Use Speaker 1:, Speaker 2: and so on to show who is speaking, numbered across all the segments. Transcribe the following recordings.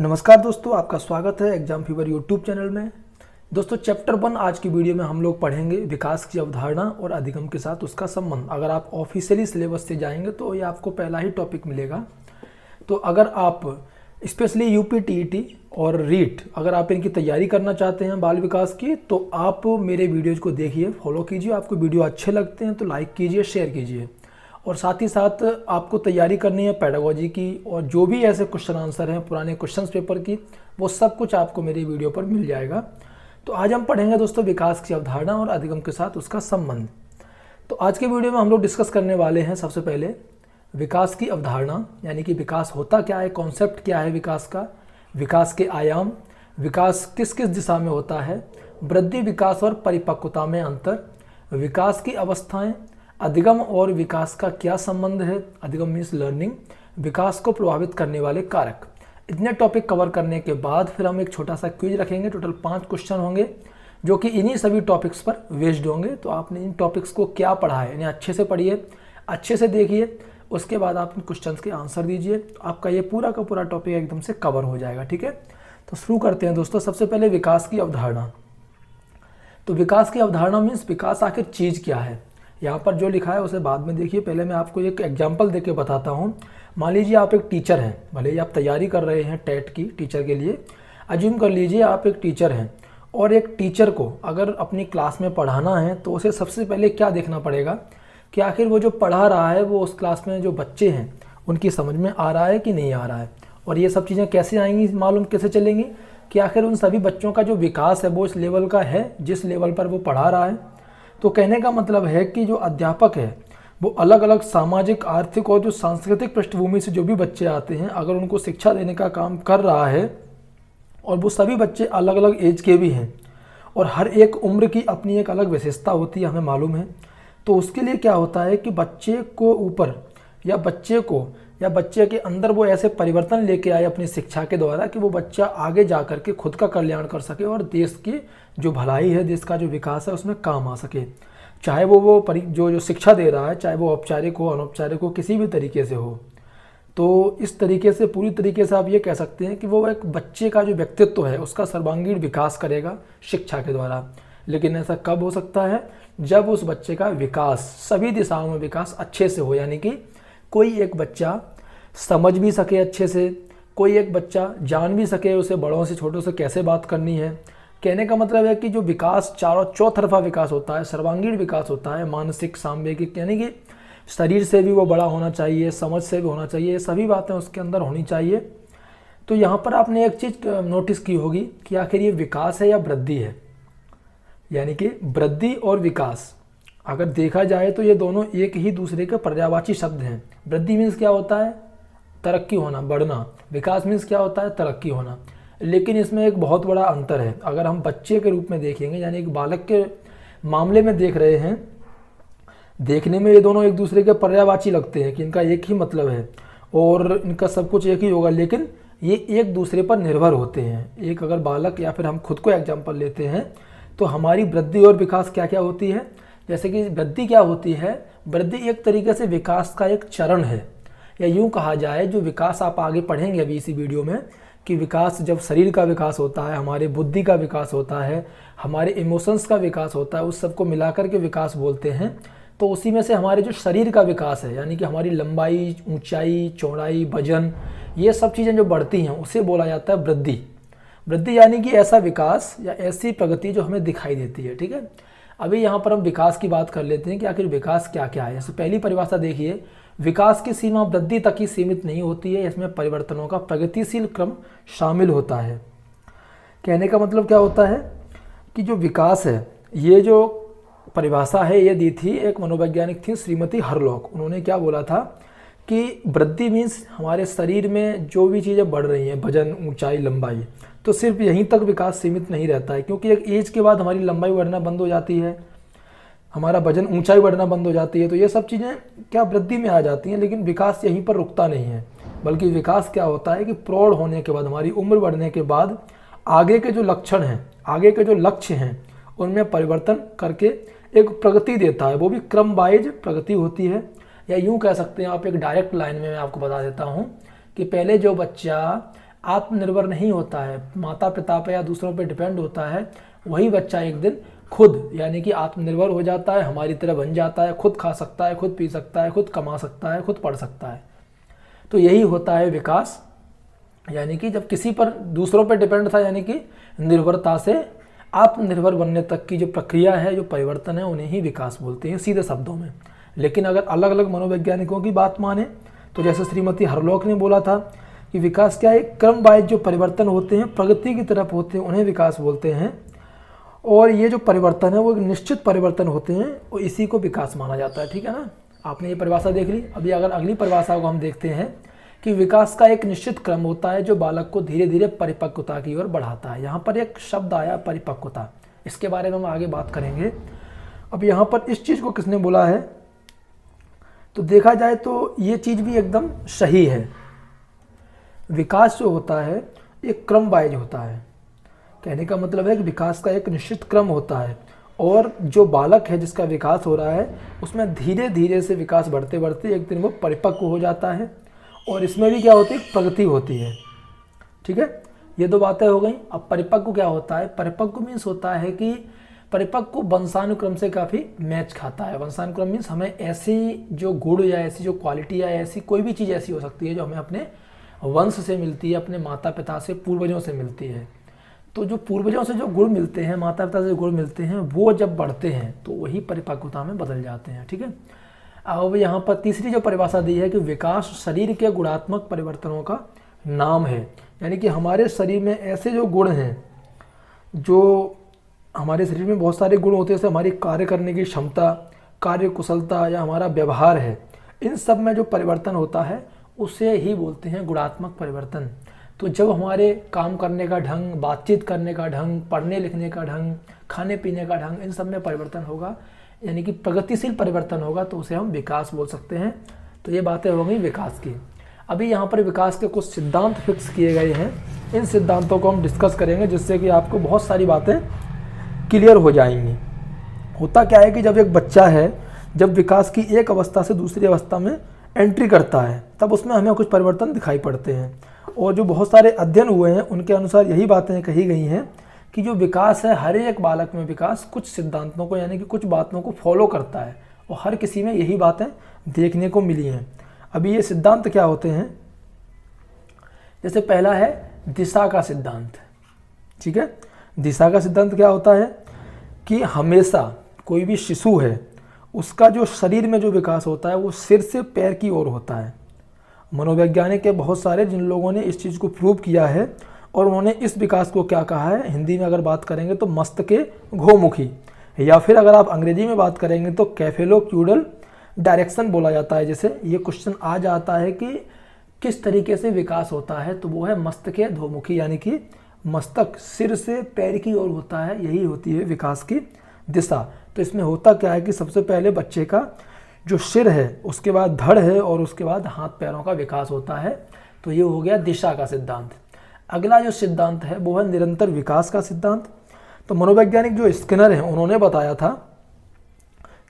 Speaker 1: नमस्कार दोस्तों, आपका स्वागत है एग्जाम फीवर यूट्यूब चैनल में। दोस्तों चैप्टर 1 आज की वीडियो में हम लोग पढ़ेंगे विकास की अवधारणा और अधिगम के साथ उसका संबंध। अगर आप ऑफिशियली सिलेबस से जाएंगे तो ये आपको पहला ही टॉपिक मिलेगा। तो अगर आप स्पेशली यूपी टीईटी और रीट अगर आप इनकी तैयारी करना चाहते हैं बाल विकास की, तो आप मेरे वीडियोज़ को देखिए, फॉलो कीजिए। आपको वीडियो अच्छे लगते हैं तो लाइक कीजिए, शेयर कीजिए। और साथ ही साथ आपको तैयारी करनी है पेडागोजी की, और जो भी ऐसे क्वेश्चन आंसर हैं पुराने क्वेश्चंस पेपर की, वो सब कुछ आपको मेरे वीडियो पर मिल जाएगा। तो आज हम पढ़ेंगे दोस्तों विकास की अवधारणा और अधिगम के साथ उसका संबंध। तो आज के वीडियो में हम लोग डिस्कस करने वाले हैं सबसे पहले विकास की अवधारणा, यानी कि विकास होता क्या है, कॉन्सेप्ट क्या है विकास का, विकास के आयाम, विकास किस किस दिशा में होता है, वृद्धि, विकास और परिपक्वता में अंतर, विकास की अवस्थाएं, अधिगम और विकास का क्या संबंध है, अधिगम मीन्स लर्निंग, विकास को प्रभावित करने वाले कारक। इतने टॉपिक कवर करने के बाद फिर हम एक छोटा सा क्विज रखेंगे। टोटल 5 क्वेश्चन होंगे जो कि इन्हीं सभी टॉपिक्स पर बेस्ड होंगे। तो आपने इन टॉपिक्स को क्या पढ़ा है इन्हें अच्छे से पढ़िए, अच्छे से देखिए, उसके बाद आप इन क्वेश्चंस के आंसर दीजिए। तो आपका ये पूरा का पूरा टॉपिक एकदम से कवर हो जाएगा। ठीक है, तो शुरू करते हैं दोस्तों। सबसे पहले विकास की अवधारणा। तो विकास की अवधारणा मीन्स विकास आखिर चीज़ क्या है। यहाँ पर जो लिखा है उसे बाद में देखिए, पहले मैं आपको एक एग्जाम्पल देके बताता हूँ। मान लीजिए आप एक टीचर हैं, भले ही आप तैयारी कर रहे हैं टेट की टीचर के लिए। अज्यूम कर लीजिए आप एक टीचर हैं, और एक टीचर को अगर अपनी क्लास में पढ़ाना है तो उसे सबसे पहले क्या देखना पड़ेगा कि आखिर वो जो पढ़ा रहा है वो उस क्लास में जो बच्चे हैं उनकी समझ में आ रहा है कि नहीं आ रहा है। और ये सब चीज़ें कैसे आएंगी, मालूम कैसे चलेंगी कि आखिर उन सभी बच्चों का जो विकास है वो इस लेवल का है जिस लेवल पर वो पढ़ा रहा है। तो कहने का मतलब है कि जो अध्यापक है वो अलग अलग सामाजिक, आर्थिक और जो सांस्कृतिक पृष्ठभूमि से जो भी बच्चे आते हैं, अगर उनको शिक्षा देने का काम कर रहा है, और वो सभी बच्चे अलग अलग एज के भी हैं और हर एक उम्र की अपनी एक अलग विशेषता होती है, हमें मालूम है। तो उसके लिए क्या होता है कि बच्चे को ऊपर या बच्चे के अंदर वो ऐसे परिवर्तन लेके आए अपनी शिक्षा के द्वारा कि वो बच्चा आगे जा कर के खुद का कल्याण कर सके और देश की जो भलाई है, देश का जो विकास है उसमें काम आ सके। चाहे वो जो शिक्षा दे रहा है, चाहे वो औपचारिक हो, अनौपचारिक हो, किसी भी तरीके से हो। तो इस तरीके से पूरी तरीके से आप ये कह सकते हैं कि वो एक बच्चे का जो व्यक्तित्व है उसका सर्वांगीण विकास करेगा शिक्षा के द्वारा। लेकिन ऐसा कब हो सकता है, जब उस बच्चे का विकास, सभी दिशाओं में विकास अच्छे से हो। यानी कि कोई एक बच्चा समझ भी सके अच्छे से, कोई एक बच्चा जान भी सके उसे बड़ों से छोटों से कैसे बात करनी है। कहने का मतलब है कि जो विकास चारों चौतरफा विकास होता है, सर्वांगीण विकास होता है, मानसिक, सांवेगिक, यानी कि शरीर से भी वो बड़ा होना चाहिए, समझ से भी होना चाहिए, ये सभी बातें उसके अंदर होनी चाहिए। तो यहाँ पर आपने एक चीज़ नोटिस की होगी कि आखिर ये विकास है या वृद्धि है। यानी कि वृद्धि और विकास अगर देखा जाए तो ये दोनों एक ही दूसरे के पर्यायवाची शब्द हैं। वृद्धि मीन्स क्या होता है, तरक्की होना, बढ़ना। विकास मीन्स क्या होता है, तरक्की होना। लेकिन इसमें एक बहुत बड़ा अंतर है। अगर हम बच्चे के रूप में देखेंगे, यानी एक बालक के मामले में देख रहे हैं, देखने में ये दोनों एक दूसरे के पर्यायवाची लगते हैं कि इनका एक ही मतलब है और इनका सब कुछ एक ही होगा, लेकिन ये एक दूसरे पर निर्भर होते हैं। एक अगर बालक या फिर हम खुद को एग्जाम्पल लेते हैं तो हमारी वृद्धि और विकास क्या क्या होती है। जैसे कि वृद्धि क्या होती है, वृद्धि एक तरीके से विकास का एक चरण है, या यूँ कहा जाए जो विकास आप आगे पढ़ेंगे अभी इसी वीडियो में कि विकास जब शरीर का विकास होता है, हमारे बुद्धि का विकास होता है, हमारे इमोशंस का विकास होता है, उस सबको मिलाकर के विकास बोलते हैं। तो उसी में से हमारे जो शरीर का विकास है, यानी कि हमारी लंबाई, ऊंचाई, चौड़ाई, वजन, ये सब चीज़ें जो बढ़ती हैं उसे बोला जाता है वृद्धि। वृद्धि यानी कि ऐसा विकास या ऐसी प्रगति जो हमें दिखाई देती है। ठीक है, अभी यहाँ पर हम विकास की बात कर लेते हैं कि आखिर विकास क्या क्या है। जैसे पहली परिभाषा देखिए, विकास की सीमा वृद्धि तक ही सीमित नहीं होती है, इसमें परिवर्तनों का प्रगतिशील क्रम शामिल होता है। कहने का मतलब क्या होता है कि जो विकास है, ये जो परिभाषा है ये दी थी एक मनोवैज्ञानिक थी श्रीमती हरलॉक। उन्होंने क्या बोला था कि वृद्धि मीन्स हमारे शरीर में जो भी चीज़ें बढ़ रही हैं, वजन, ऊंचाई, लंबाई, तो सिर्फ यहीं तक विकास सीमित नहीं रहता है, क्योंकि एक एज के बाद हमारी लंबाई बढ़ना बंद हो जाती है, हमारा वजन, ऊंचाई बढ़ना बंद हो जाती है। तो ये सब चीज़ें क्या वृद्धि में आ जाती हैं, लेकिन विकास यहीं पर रुकता नहीं है, बल्कि विकास क्या होता है कि प्रौढ़ होने के बाद, हमारी उम्र बढ़ने के बाद आगे के जो लक्षण हैं, आगे के जो लक्ष्य हैं, उनमें परिवर्तन करके एक प्रगति देता है। वो भी क्रम वाइज प्रगति होती है, या यूँ कह सकते हैं आप एक डायरेक्ट लाइन में मैं आपको बता देता हूँ कि पहले जो बच्चा आत्मनिर्भर नहीं होता है, माता पिता पे या दूसरों पे डिपेंड होता है, वही बच्चा एक दिन खुद यानी कि आत्मनिर्भर हो जाता है, हमारी तरह बन जाता है, खुद खा सकता है, खुद पी सकता है, खुद कमा सकता है, खुद पढ़ सकता है। तो यही होता है विकास, यानी कि जब किसी पर दूसरों पर डिपेंड था, यानी कि निर्भरता से आत्मनिर्भर बनने तक की जो प्रक्रिया है, जो परिवर्तन है, उन्हें ही विकास बोलते हैं सीधे शब्दों में। लेकिन अगर अलग अलग मनोवैज्ञानिकों की बात माने तो जैसे श्रीमती हरलॉक ने बोला था कि विकास क्या है, क्रम वाइज जो परिवर्तन होते हैं, प्रगति की तरफ होते हैं, उन्हें विकास बोलते हैं। और ये जो परिवर्तन है वो एक निश्चित परिवर्तन होते हैं और इसी को विकास माना जाता है। ठीक है ना, आपने ये परिभाषा देख ली। अभी अगर अगली परिभाषा को हम देखते हैं कि विकास का एक निश्चित क्रम होता है जो बालक को धीरे धीरे परिपक्वता की ओर बढ़ाता है। यहाँ पर एक शब्द आया परिपक्वता, इसके बारे में हम आगे बात करेंगे। अब यहाँ पर इस चीज़ को किसने बोला है, तो देखा जाए तो ये चीज़ भी एकदम सही है। विकास जो होता है एक क्रम वाइज होता है, कहने का मतलब है कि विकास का एक निश्चित क्रम होता है और जो बालक है जिसका विकास हो रहा है उसमें धीरे धीरे से विकास बढ़ते बढ़ते एक दिन वो परिपक्व हो जाता है और इसमें भी क्या होती है, प्रगति होती है। ठीक है, ये दो बातें हो गई। अब परिपक्व क्या होता है, परिपक्व मीन्स होता है कि परिपक्व वंशानुक्रम से काफ़ी मैच खाता है। वंशानुक्रम मीन्स हमें ऐसी जो गुण या ऐसी जो क्वालिटी या ऐसी कोई भी चीज़ ऐसी हो सकती है जो हमें अपने वंश से मिलती है, अपने माता पिता से, पूर्वजों से मिलती है। तो जो पूर्वजों से जो गुण मिलते हैं, माता पिता से जो गुण मिलते हैं, वो जब बढ़ते हैं तो वही परिपक्वता में बदल जाते हैं। ठीक है, अब यहाँ पर तीसरी जो परिभाषा दी है कि विकास शरीर के गुणात्मक परिवर्तनों का नाम है, यानी कि हमारे शरीर में ऐसे जो गुण हैं, जो हमारे शरीर में बहुत सारे गुण होते हैं, जैसे हमारी कार्य करने की क्षमता, कार्य कुशलता या हमारा व्यवहार है, इन सब में जो परिवर्तन होता है उसे ही बोलते हैं गुणात्मक परिवर्तन। तो जब हमारे काम करने का ढंग, बातचीत करने का ढंग, पढ़ने लिखने का ढंग, खाने पीने का ढंग, इन सब में परिवर्तन होगा, यानी कि प्रगतिशील परिवर्तन होगा, तो उसे हम विकास बोल सकते हैं। तो ये बातें हो गई विकास की। अभी यहाँ पर विकास के कुछ सिद्धांत फिक्स किए गए हैं, इन सिद्धांतों को हम डिस्कस करेंगे जिससे कि आपको बहुत सारी बातें क्लियर हो जाएंगी। होता क्या है कि जब एक बच्चा है, जब विकास की एक अवस्था से दूसरी अवस्था में एंट्री करता है, तब उसमें हमें कुछ परिवर्तन दिखाई पड़ते हैं। और जो बहुत सारे अध्ययन हुए हैं उनके अनुसार यही बातें कही गई हैं कि जो विकास है, हर एक बालक में विकास कुछ सिद्धांतों को यानी कि कुछ बातों को फॉलो करता है और हर किसी में यही बातें देखने को मिली हैं। अभी ये सिद्धांत क्या होते हैं, जैसे पहला है दिशा का सिद्धांत। ठीक है, दिशा का सिद्धांत क्या होता है कि हमेशा कोई भी शिशु है उसका जो शरीर में जो विकास होता है वो सिर से पैर की ओर होता है। मनोवैज्ञानिक के बहुत सारे जिन लोगों ने इस चीज़ को प्रूव किया है और उन्होंने इस विकास को क्या कहा है, हिंदी में अगर बात करेंगे तो मस्तके घोमुखी, या फिर अगर आप अंग्रेजी में बात करेंगे तो कैफेलोक्यूडल डायरेक्शन बोला जाता है। जैसे ये क्वेश्चन आ जाता है कि किस तरीके से विकास होता है, तो वो है मस्तके धोमुखी, यानी कि मस्तक सिर से पैर की ओर होता है, यही होती है विकास की दिशा। तो इसमें होता क्या है कि सबसे पहले बच्चे का जो सिर है, उसके बाद धड़ है और उसके बाद हाथ पैरों का विकास होता है। तो ये हो गया दिशा का सिद्धांत। अगला जो सिद्धांत है वो है निरंतर विकास का सिद्धांत। तो मनोवैज्ञानिक जो स्किनर हैं उन्होंने बताया था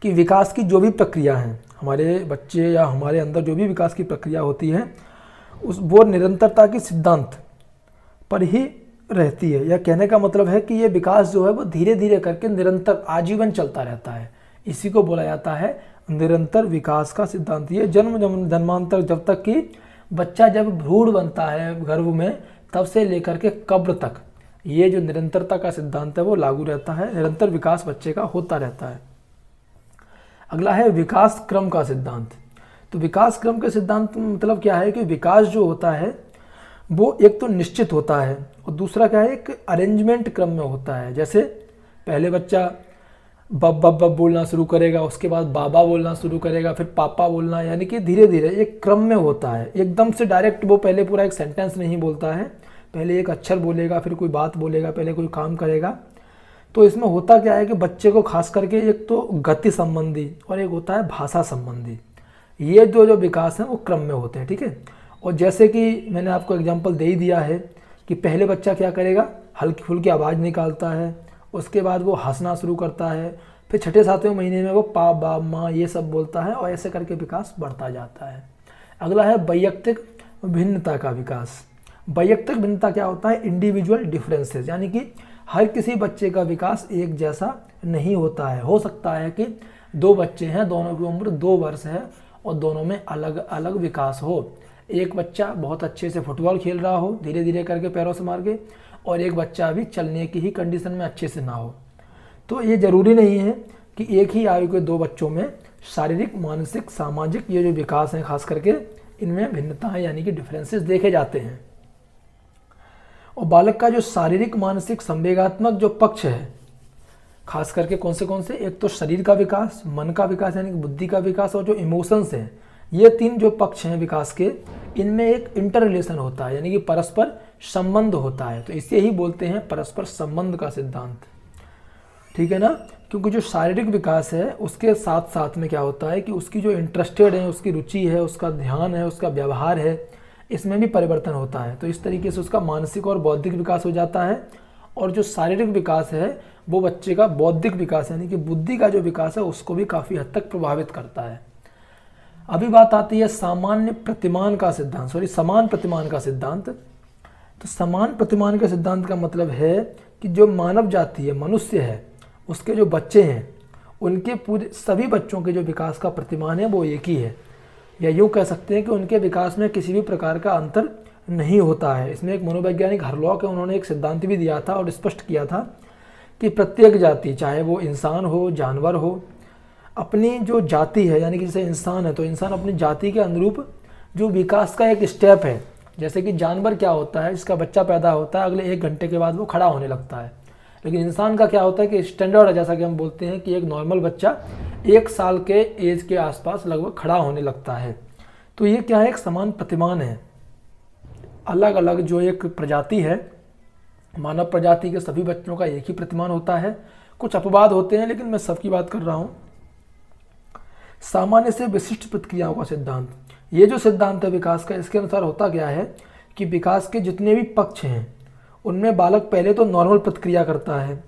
Speaker 1: कि विकास की जो भी प्रक्रिया है, हमारे बच्चे या हमारे अंदर जो भी विकास की प्रक्रिया होती है वो निरंतरता के सिद्धांत पर ही रहती है। या कहने का मतलब है कि ये विकास जो है वो धीरे धीरे करके निरंतर आजीवन चलता रहता है, इसी को बोला जाता है निरंतर विकास का सिद्धांत। ये जन्मांतर, जब तक कि बच्चा जब भ्रूण बनता है गर्भ में, तब से लेकर के कब्र तक ये जो निरंतरता का सिद्धांत है वो लागू रहता है, निरंतर विकास बच्चे का होता रहता है। अगला है विकास क्रम का सिद्धांत। तो विकास क्रम के सिद्धांत मतलब क्या है कि विकास जो होता है वो एक तो निश्चित होता है और दूसरा क्या है, एक अरेंजमेंट क्रम में होता है। जैसे पहले बच्चा बब बब बब बोलना शुरू करेगा, उसके बाद बाबा बोलना शुरू करेगा, फिर पापा बोलना, यानी कि धीरे धीरे एक क्रम में होता है। एकदम से डायरेक्ट वो पहले पूरा एक सेंटेंस नहीं बोलता है, पहले एक अक्षर बोलेगा, फिर कोई बात बोलेगा, पहले कोई काम करेगा। तो इसमें होता क्या है कि बच्चे को खास करके एक तो गति संबंधी और एक होता है भाषा संबंधी, ये जो विकास है वो क्रम में होते हैं। ठीक है, और जैसे कि मैंने आपको एग्जांपल दे ही दिया है कि पहले बच्चा क्या करेगा, हल्की फुल्की आवाज़ निकालता है, उसके बाद वो हंसना शुरू करता है, फिर छठे सातवें महीने में वो पा बा माँ ये सब बोलता है और ऐसे करके विकास बढ़ता जाता है। अगला है वैयक्तिक भिन्नता का विकास। वैयक्तिक भिन्नता क्या होता है, इंडिविजुअल डिफरेंसेस, यानी कि हर किसी बच्चे का विकास एक जैसा नहीं होता है। हो सकता है कि दो बच्चे हैं, दोनों की उम्र 2 वर्ष है और दोनों में अलग अलग विकास हो। एक बच्चा बहुत अच्छे से फुटबॉल खेल रहा हो धीरे धीरे करके पैरों से मार के, और एक बच्चा अभी चलने की ही कंडीशन में अच्छे से ना हो। तो ये ज़रूरी नहीं है कि एक ही आयु के दो बच्चों में शारीरिक, मानसिक, सामाजिक ये जो विकास हैं खास करके इनमें भिन्नताएं यानी कि डिफरेंसेस देखे जाते हैं। और बालक का जो शारीरिक, मानसिक, संवेगात्मक जो पक्ष है, खास करके कौन से, एक तो शरीर का विकास, मन का विकास यानी कि बुद्धि का विकास, और जो इमोशंस हैं, ये 3 जो पक्ष हैं विकास के, इनमें एक इंटर रिलेशन होता है यानी कि परस्पर संबंध होता है। तो इसे ही बोलते हैं परस्पर संबंध का सिद्धांत, ठीक है ना। क्योंकि जो शारीरिक विकास है उसके साथ साथ में क्या होता है कि उसकी जो इंटरेस्टेड है, उसकी रुचि है, उसका ध्यान है, उसका व्यवहार है, इसमें भी परिवर्तन होता है। तो इस तरीके से उसका मानसिक और बौद्धिक विकास हो जाता है। और जो शारीरिक विकास है वो बच्चे का बौद्धिक विकास यानी कि बुद्धि का जो विकास है उसको भी काफ़ी हद तक प्रभावित करता है। अभी बात आती है समान प्रतिमान का सिद्धांत। तो समान प्रतिमान के सिद्धांत का मतलब है कि जो मानव जाति है, मनुष्य है, उसके जो बच्चे हैं उनके पूरे सभी बच्चों के जो विकास का प्रतिमान है वो एक ही है, या यूँ कह सकते हैं कि उनके विकास में किसी भी प्रकार का अंतर नहीं होता है। इसमें एक मनोवैज्ञानिक हरलॉक है, उन्होंने एक सिद्धांत भी दिया था और स्पष्ट किया था कि प्रत्येक जाति, चाहे वो इंसान हो, जानवर हो, अपनी जो जाति है यानी कि जैसे इंसान है तो इंसान अपनी जाति के अनुरूप जो विकास का एक स्टेप है, जैसे कि जानवर क्या होता है, इसका बच्चा पैदा होता है, अगले 1 घंटे के बाद वो खड़ा होने लगता है। लेकिन इंसान का क्या होता है कि स्टैंडर्ड है, जैसा कि हम बोलते हैं कि एक नॉर्मल बच्चा 1 साल के एज के आसपास लगभग खड़ा होने लगता है। तो ये क्या है, एक समान प्रतिमान है। अलग अलग जो एक प्रजाति है, मानव प्रजाति के सभी बच्चों का एक ही प्रतिमान होता है। कुछ अपवाद होते हैं लेकिन मैं सबकी बात कर रहा हूँ। सामान्य से विशिष्ट प्रतिक्रियाओं का सिद्धांत, ये जो सिद्धांत है विकास का, इसके अनुसार होता क्या है कि विकास के जितने भी पक्ष हैं उनमें बालक पहले तो नॉर्मल प्रतिक्रिया करता है,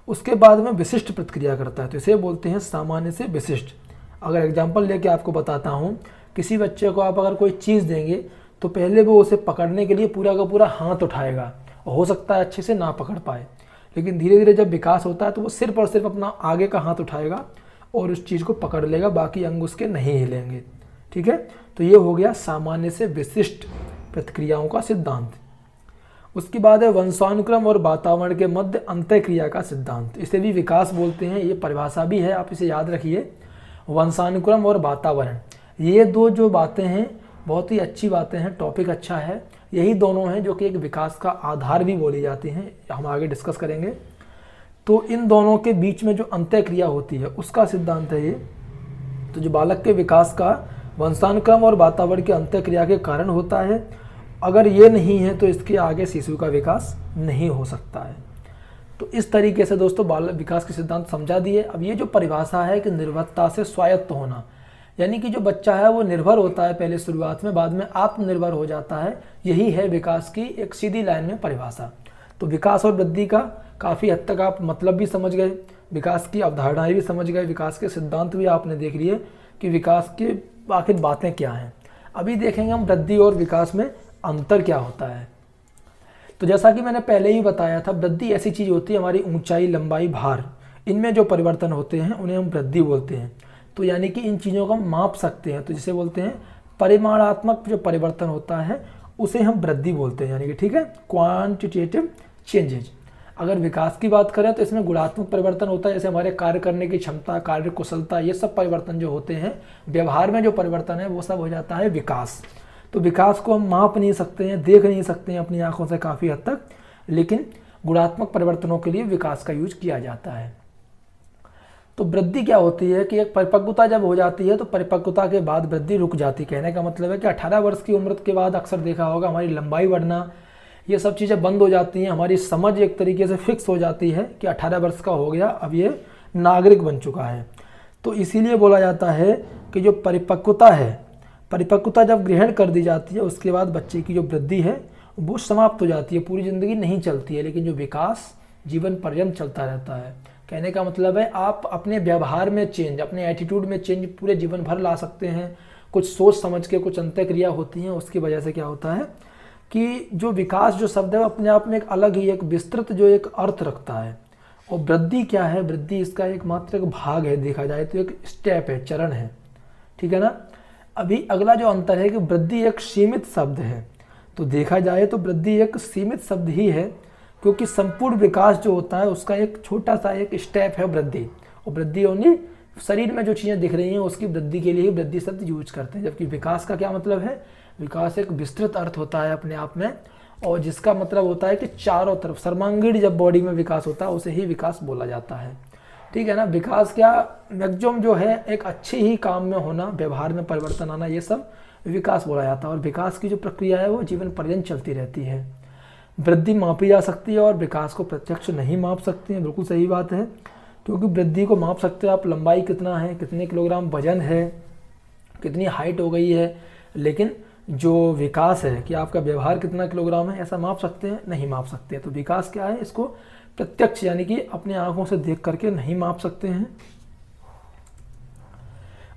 Speaker 1: उसके बाद में विशिष्ट प्रतिक्रिया करता है। तो इसे बोलते हैं सामान्य से विशिष्ट। अगर एग्जाम्पल लेके आपको बताता हूँ, किसी बच्चे को आप अगर कोई चीज़ देंगे तो पहले वो उसे पकड़ने के लिए पूरा का पूरा हाथ उठाएगा, हो सकता है अच्छे से ना पकड़ पाए, लेकिन धीरे धीरे जब विकास होता है तो वो सिर्फ और सिर्फ अपना आगे का हाथ उठाएगा और उस चीज़ को पकड़ लेगा, बाकी अंग उसके नहीं हिलेंगे, ठीक है। तो ये हो गया सामान्य से विशिष्ट प्रतिक्रियाओं का सिद्धांत। उसके बाद है वंशानुक्रम और वातावरण के मध्य अंतःक्रिया का सिद्धांत, इसे भी विकास बोलते हैं, ये परिभाषा भी है, आप इसे याद रखिए। वंशानुक्रम और वातावरण, ये 2 जो बातें हैं बहुत ही अच्छी बातें हैं, टॉपिक अच्छा है। यही दोनों हैं जो कि एक विकास का आधार भी बोली जाती हैं, हम आगे डिस्कस करेंगे। तो इन दोनों के बीच में जो अंतःक्रिया होती है उसका सिद्धांत है ये। तो जो बालक के विकास का वंशानुक्रम और वातावरण के अंतःक्रिया के कारण होता है, अगर ये नहीं है तो इसके आगे शिशु का विकास नहीं हो सकता है। तो इस तरीके से दोस्तों बाल विकास के सिद्धांत समझा दिए। अब ये जो परिभाषा है कि निर्भरता से स्वायत्त होना, यानी कि जो बच्चा है वो निर्भर होता है पहले शुरुआत में, बाद में आत्मनिर्भर हो जाता है, यही है विकास की एक सीधी लाइन में परिभाषा। तो विकास और वृद्धि का काफ़ी हद तक आप मतलब भी समझ गए, विकास की अवधारणाएं भी समझ गए, विकास के सिद्धांत भी आपने देख लिए कि विकास की आखिर बातें क्या हैं। अभी देखेंगे हम वृद्धि और विकास में अंतर क्या होता है। तो जैसा कि मैंने पहले ही बताया था, वृद्धि ऐसी चीज़ होती है, हमारी ऊंचाई, लंबाई, भार, इनमें जो परिवर्तन होते हैं उन्हें हम वृद्धि बोलते हैं। तो यानी कि इन चीज़ों को हम माप सकते हैं, तो जिसे बोलते हैं परिमाणात्मक जो परिवर्तन होता है उसे हम वृद्धि बोलते हैं, यानी कि ठीक है, क्वांटिटेटिव चेंजेज। अगर विकास की बात करें तो इसमें गुणात्मक परिवर्तन होता है, जैसे हमारे कार्य करने की क्षमता, कार्य कुशलता, ये सब परिवर्तन जो होते हैं, व्यवहार में जो परिवर्तन है वो सब हो जाता है विकास। तो विकास को हम माप नहीं सकते हैं, देख नहीं सकते हैं अपनी आंखों से काफ़ी हद तक, लेकिन गुणात्मक परिवर्तनों के लिए विकास का यूज किया जाता है। तो वृद्धि क्या होती है कि एक परिपक्वता जब हो जाती है तो परिपक्वता के बाद वृद्धि रुक जाती है। कहने का मतलब है कि 18 वर्ष की उम्र के बाद अक्सर देखा होगा हमारी लंबाई बढ़ना, ये सब चीज़ें बंद हो जाती हैं, हमारी समझ एक तरीके से फिक्स हो जाती है कि 18 वर्ष का हो गया, अब ये नागरिक बन चुका है। तो इसीलिए बोला जाता है कि जो परिपक्वता है, परिपक्वता जब ग्रहण कर दी जाती है उसके बाद बच्चे की जो वृद्धि है वो समाप्त हो जाती है, पूरी ज़िंदगी नहीं चलती है, लेकिन जो विकास जीवन पर्यंत चलता रहता है। कहने का मतलब है आप अपने व्यवहार में चेंज, अपने एटीट्यूड में चेंज पूरे जीवन भर ला सकते हैं। कुछ सोच समझ के कुछ अंतःक्रिया होती हैं, उसकी वजह से क्या होता है कि जो विकास जो शब्द है वो अपने आप में एक अलग ही एक विस्तृत जो एक अर्थ रखता है। और वृद्धि क्या है, वृद्धि इसका एक मात्र एक भाग है, देखा जाए तो एक स्टेप है, चरण है, ठीक है ना। अभी अगला जो अंतर है कि वृद्धि एक सीमित शब्द है, तो देखा जाए तो वृद्धि एक सीमित शब्द ही है, क्योंकि संपूर्ण विकास जो होता है उसका एक छोटा सा एक स्टेप है वृद्धि। और वृद्धि ओनली शरीर में जो चीज़ें दिख रही हैं उसकी वृद्धि के लिए ही वृद्धि शब्द यूज करते हैं, जबकि विकास का क्या मतलब है, विकास एक विस्तृत अर्थ होता है अपने आप में, और जिसका मतलब होता है कि चारों तरफ सर्वांगीण जब बॉडी में विकास होता है उसे ही विकास बोला जाता है, ठीक है ना। विकास क्या मैक्सिमम जो है एक अच्छे ही काम में होना, व्यवहार में परिवर्तन आना, ये सब विकास बोला जाता है। और विकास की जो प्रक्रिया है वो जीवन पर्यंत चलती रहती है। वृद्धि मापी जा सकती है और विकास को प्रत्यक्ष नहीं माप सकती है, बिल्कुल सही बात है, क्योंकि वृद्धि को माप सकते हैं आप, लंबाई कितना है, कितने किलोग्राम वजन है, कितनी हाइट हो गई है, लेकिन जो विकास है कि आपका व्यवहार कितना किलोग्राम है, ऐसा माप सकते हैं, नहीं माप सकते। तो विकास क्या है, इसको प्रत्यक्ष यानी कि अपने आंखों से देख करके नहीं माप सकते हैं।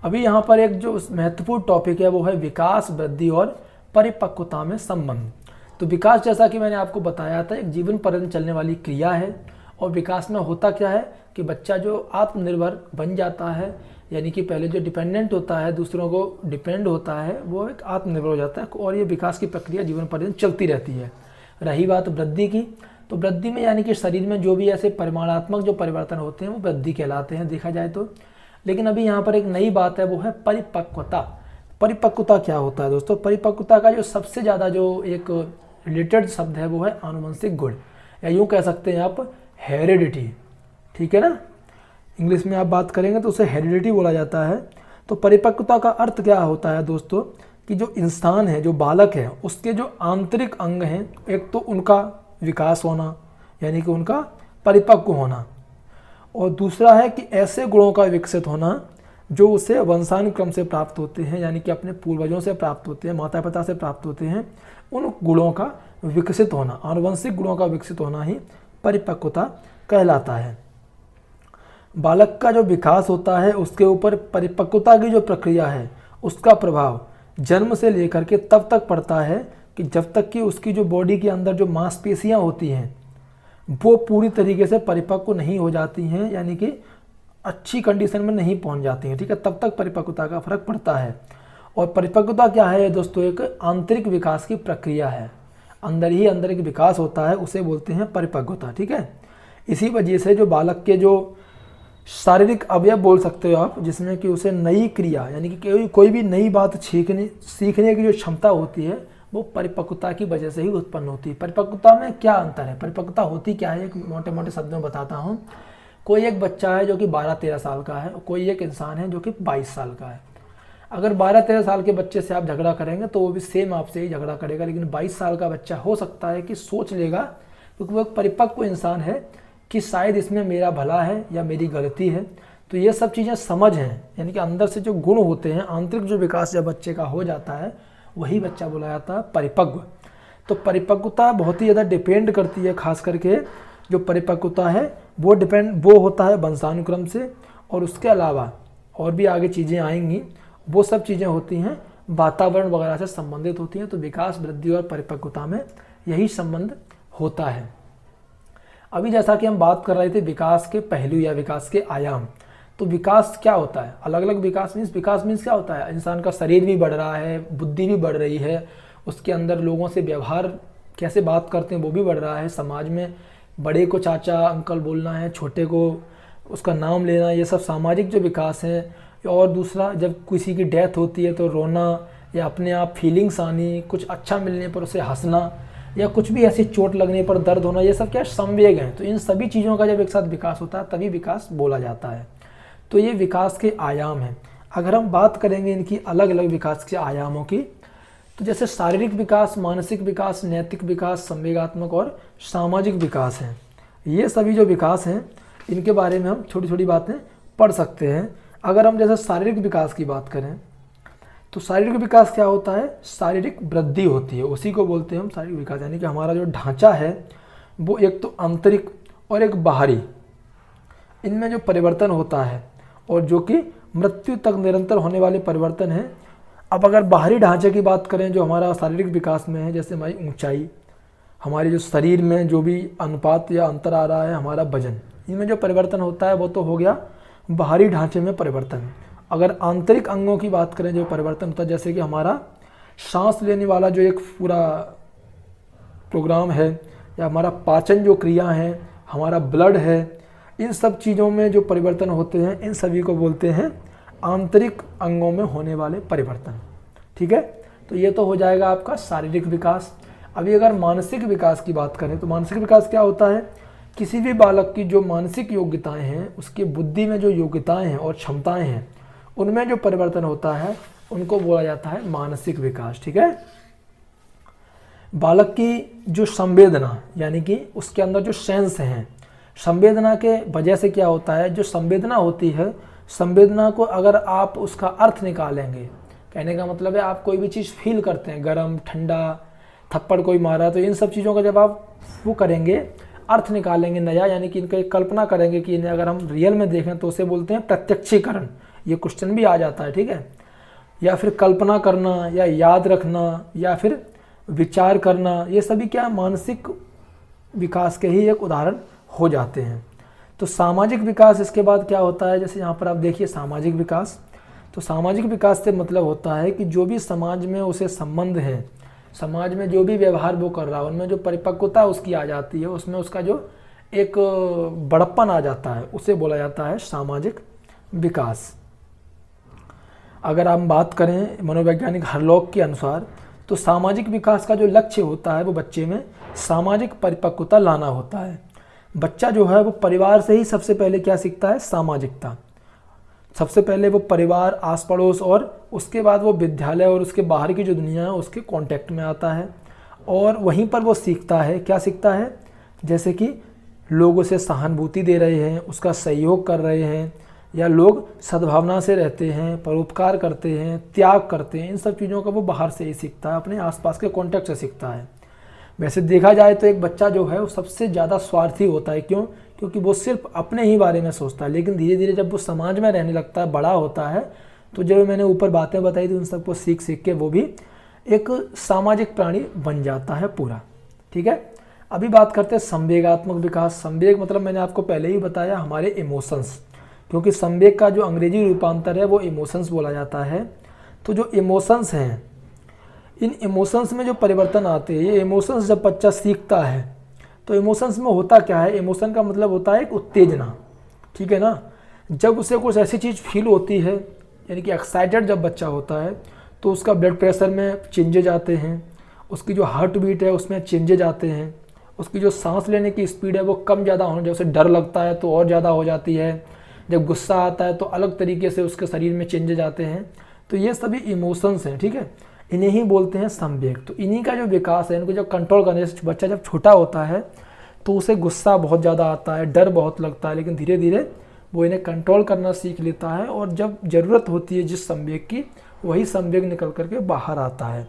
Speaker 1: अभी यहाँ पर एक जो महत्वपूर्ण टॉपिक है वो है विकास, वृद्धि और परिपक्वता में संबंध। तो विकास जैसा कि मैंने आपको बताया था एक जीवन पर्यंत चलने वाली क्रिया है, और विकास में होता क्या है कि बच्चा जो आत्मनिर्भर बन जाता है, यानी कि पहले जो डिपेंडेंट होता है, दूसरों को डिपेंड होता है, वो एक आत्मनिर्भर हो जाता है, और ये विकास की प्रक्रिया जीवन पर्यंत चलती रहती है। रही बात वृद्धि की, तो वृद्धि में यानी कि शरीर में जो भी ऐसे परिमाणात्मक जो परिवर्तन होते हैं वो वृद्धि कहलाते हैं, देखा जाए तो। लेकिन अभी यहाँ पर एक नई बात है, वो है परिपक्वता। परिपक्वता क्या होता है दोस्तों, परिपक्वता का जो सबसे ज़्यादा जो एक रिलेटेड शब्द है वो है आनुवंशिक गुण, या यूँ कह सकते हैं आप हेरिडिटी, ठीक है ना। इंग्लिश में आप बात करेंगे तो उसे हेरिडिटी बोला जाता है। तो परिपक्वता का अर्थ क्या होता है दोस्तों, कि जो इंसान है, जो बालक है, उसके जो आंतरिक अंग हैं, एक तो उनका विकास होना यानी कि उनका परिपक्व होना, और दूसरा है कि ऐसे गुणों का विकसित होना जो उसे वंशानुक्रम से प्राप्त होते हैं, यानी कि अपने पूर्वजों से प्राप्त होते हैं, माता पिता से प्राप्त होते हैं, उन गुणों का विकसित होना, आनुवंशिक गुणों का विकसित होना ही परिपक्वता कहलाता है। बालक का जो विकास होता है उसके ऊपर परिपक्वता की जो प्रक्रिया है उसका प्रभाव जन्म से लेकर के तब तक पड़ता है कि जब तक कि उसकी जो बॉडी के अंदर जो मांसपेशियां होती हैं वो पूरी तरीके से परिपक्व नहीं हो जाती हैं, यानी कि अच्छी कंडीशन में नहीं पहुंच जाती हैं, ठीक है, तब तक परिपक्वता का फर्क पड़ता है। और परिपक्वता क्या है दोस्तों, एक आंतरिक विकास की प्रक्रिया है, अंदर ही अंदर एक विकास होता है, उसे बोलते हैं परिपक्वता, ठीक है। इसी वजह से जो बालक के जो शारीरिक अवयव बोल सकते हो आप, जिसमें कि उसे नई क्रिया यानी कि कोई भी नई बात सीखने की जो क्षमता होती है वो परिपक्वता की वजह से ही उत्पन्न होती है। परिपक्वता में क्या अंतर है, परिपक्वता होती क्या है, एक मोटे मोटे शब्दों में बताता हूँ। कोई एक बच्चा है जो कि 12-13 साल का है, और कोई एक इंसान है जो कि 22 साल का है। अगर 12-13 साल के बच्चे से आप झगड़ा करेंगे तो वो भी सेम आपसे ही झगड़ा करेगा, लेकिन 22 साल का बच्चा हो सकता है कि सोच लेगा, क्योंकि वो एक परिपक्व इंसान है, कि शायद इसमें मेरा भला है या मेरी गलती है। तो ये सब चीज़ें समझ हैं, यानी कि अंदर से जो गुण होते हैं, आंतरिक जो विकास जब बच्चे का हो जाता है वही बच्चा बोला जाता है परिपक्व। तो परिपक्वता बहुत ही ज़्यादा डिपेंड करती है, खास करके जो परिपक्वता है वो होता है वंशानुक्रम से, और उसके अलावा और भी आगे चीज़ें आएंगी, वो सब चीज़ें होती हैं वातावरण वगैरह से संबंधित होती हैं। तो विकास, वृद्धि और परिपक्वता में यही संबंध होता है। अभी जैसा कि हम बात कर रहे थे विकास के पहलू या विकास के आयाम, तो विकास क्या होता है, अलग अलग विकास मीन्स क्या होता है, इंसान का शरीर भी बढ़ रहा है, बुद्धि भी बढ़ रही है, उसके अंदर लोगों से व्यवहार कैसे बात करते हैं वो भी बढ़ रहा है, समाज में बड़े को चाचा अंकल बोलना है, छोटे को उसका नाम लेना, ये सब सामाजिक जो विकास है। और दूसरा, जब किसी की डेथ होती है तो रोना या अपने आप फीलिंग्स आनी, कुछ अच्छा मिलने पर उसे हंसना, या कुछ भी ऐसी चोट लगने पर दर्द होना, ये सब क्या संवेग हैं। तो इन सभी चीज़ों का जब एक साथ विकास होता है तभी विकास बोला जाता है। तो ये विकास के आयाम हैं। अगर हम बात करेंगे इनकी अलग अलग विकास के आयामों की, तो जैसे शारीरिक विकास, मानसिक विकास, नैतिक विकास, संवेगात्मक और सामाजिक विकास हैं। ये सभी जो विकास हैं इनके बारे में हम छोटी छोटी बातें पढ़ सकते हैं। अगर हम जैसे शारीरिक विकास की बात करें तो शारीरिक विकास क्या होता है, शारीरिक वृद्धि होती है, उसी को बोलते हैं हम शारीरिक विकास। यानी कि हमारा जो ढांचा है वो एक तो आंतरिक और एक बाहरी, इनमें जो परिवर्तन होता है, और जो कि मृत्यु तक निरंतर होने वाले परिवर्तन हैं, अब अगर बाहरी ढांचे की बात करें जो हमारा शारीरिक विकास में है, जैसे हमारी ऊंचाई, हमारे जो शरीर में जो भी अनुपात या अंतर आ रहा है, हमारा वजन, इनमें जो परिवर्तन होता है वो तो हो गया बाहरी ढांचे में परिवर्तन। अगर आंतरिक अंगों की बात करें जो परिवर्तन होता है, जैसे कि हमारा सांस लेने वाला जो एक पूरा प्रोग्राम है, या हमारा पाचन जो क्रिया है, हमारा ब्लड है, इन सब चीज़ों में जो परिवर्तन होते हैं इन सभी को बोलते हैं आंतरिक अंगों में होने वाले परिवर्तन। ठीक है, तो ये तो हो जाएगा आपका शारीरिक विकास। अभी अगर मानसिक विकास की बात करें तो मानसिक विकास क्या होता है, किसी भी बालक की जो मानसिक योग्यताएं हैं, उसकी बुद्धि में जो योग्यताएं हैं और क्षमताएं हैं, उनमें जो परिवर्तन होता है उनको बोला जाता है मानसिक विकास। ठीक है, बालक की जो संवेदना यानी कि उसके अंदर जो सेंस हैं, संवेदना के वजह से क्या होता है, जो संवेदना होती है, संवेदना को अगर आप उसका अर्थ निकालेंगे, कहने का मतलब है आप कोई भी चीज़ फील करते हैं, गरम ठंडा, थप्पड़ कोई मारा, तो इन सब चीज़ों का जब आप वो करेंगे, अर्थ निकालेंगे नया, यानी कि इनका एक कल्पना करेंगे कि इन्हें अगर हम रियल में देखें तो उसे बोलते हैं प्रत्यक्षीकरण। ये क्वेश्चन भी आ जाता है। ठीक है, या फिर कल्पना करना, या याद रखना, या फिर विचार करना, ये सभी क्या मानसिक विकास के ही एक उदाहरण हो जाते हैं। तो सामाजिक विकास इसके बाद क्या होता है, जैसे यहाँ पर आप देखिए सामाजिक विकास, तो सामाजिक विकास से मतलब होता है कि जो भी समाज में उसे संबंध है, समाज में जो भी व्यवहार वो कर रहा है, उनमें जो परिपक्वता उसकी आ जाती है, उसमें उसका जो एक बड़प्पन आ जाता है, उसे बोला जाता है सामाजिक विकास। अगर हम बात करें मनोवैज्ञानिक हरलॉक के अनुसार, तो सामाजिक विकास का जो लक्ष्य होता है वो बच्चे में सामाजिक परिपक्वता लाना होता है। बच्चा जो है वो परिवार से ही सबसे पहले क्या सीखता है, सामाजिकता। सबसे पहले वो परिवार, आस पड़ोस, और उसके बाद वो विद्यालय और उसके बाहर की जो दुनिया है उसके कांटेक्ट में आता है, और वहीं पर वो सीखता है, क्या सीखता है, जैसे कि लोगों से सहानुभूति दे रहे हैं, उसका सहयोग कर रहे हैं, या लोग सद्भावना से रहते हैं, परोपकार करते हैं, त्याग करते हैं, इन सब चीज़ों का वो बाहर से ही सीखता है, अपने आसपास के कॉन्टेक्ट से सीखता है। वैसे देखा जाए तो एक बच्चा जो है वो सबसे ज़्यादा स्वार्थी होता है। क्यों? क्योंकि वो सिर्फ अपने ही बारे में सोचता है, लेकिन धीरे धीरे जब वो समाज में रहने लगता है, बड़ा होता है, तो जो मैंने ऊपर बातें बताई थी उन सबको सीख सीख के वो भी एक सामाजिक प्राणी बन जाता है पूरा। ठीक है, अभी बात करते हैं संवेगात्मक विकास। संवेग मतलब मैंने आपको पहले ही बताया, हमारे इमोशंस, क्योंकि संवेग का जो अंग्रेजी रूपांतर है वो इमोशंस बोला जाता है। तो जो इमोशंस हैं, इन इमोशंस में जो परिवर्तन आते हैं, ये इमोशंस जब बच्चा सीखता है तो इमोशंस में होता क्या है, इमोशन का मतलब होता है एक उत्तेजना। ठीक है ना, जब उसे कुछ ऐसी चीज़ फील होती है, यानी कि एक्साइटेड जब बच्चा होता है, तो उसका ब्लड प्रेशर में चेंजेज आते हैं, उसकी जो हार्ट बीट है उसमें चेंजेज आते हैं, उसकी जो सांस लेने की स्पीड है वो कम ज़्यादा होने, जब उसे डर लगता है तो और ज़्यादा हो जाती है, जब गुस्सा आता है तो अलग तरीके से उसके शरीर में चेंजेज आते हैं। तो ये सभी इमोशंस हैं। ठीक है, इन्हें ही बोलते हैं संवेग। तो इन्हीं का जो विकास है, इनको जब कंट्रोल करने से, बच्चा जब छोटा होता है तो उसे गुस्सा बहुत ज़्यादा आता है, डर बहुत लगता है, लेकिन धीरे धीरे वो इन्हें कंट्रोल करना सीख लेता है, और जब ज़रूरत होती है जिस संवेग की, वही संवेग निकल करके बाहर आता है।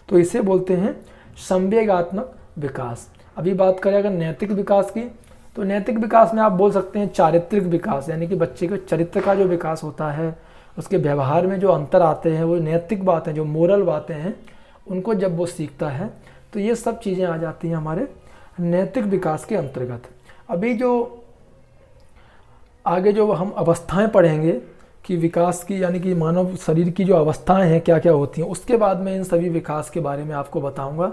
Speaker 1: तो इसे बोलते हैं संवेगात्मक विकास। अभी बात करें अगर नैतिक विकास की, तो नैतिक विकास में आप बोल सकते हैं चारित्रिक विकास, यानी कि बच्चे के चरित्र का जो विकास होता है, उसके व्यवहार में जो अंतर आते हैं, वो नैतिक बातें, जो मोरल बातें हैं, उनको जब वो सीखता है तो ये सब चीज़ें आ जाती हैं हमारे नैतिक विकास के अंतर्गत। अभी जो आगे जो हम अवस्थाएं पढ़ेंगे कि विकास की, यानी कि मानव शरीर की जो अवस्थाएं हैं क्या क्या होती हैं, उसके बाद मैं इन सभी विकास के बारे में आपको बताऊंगा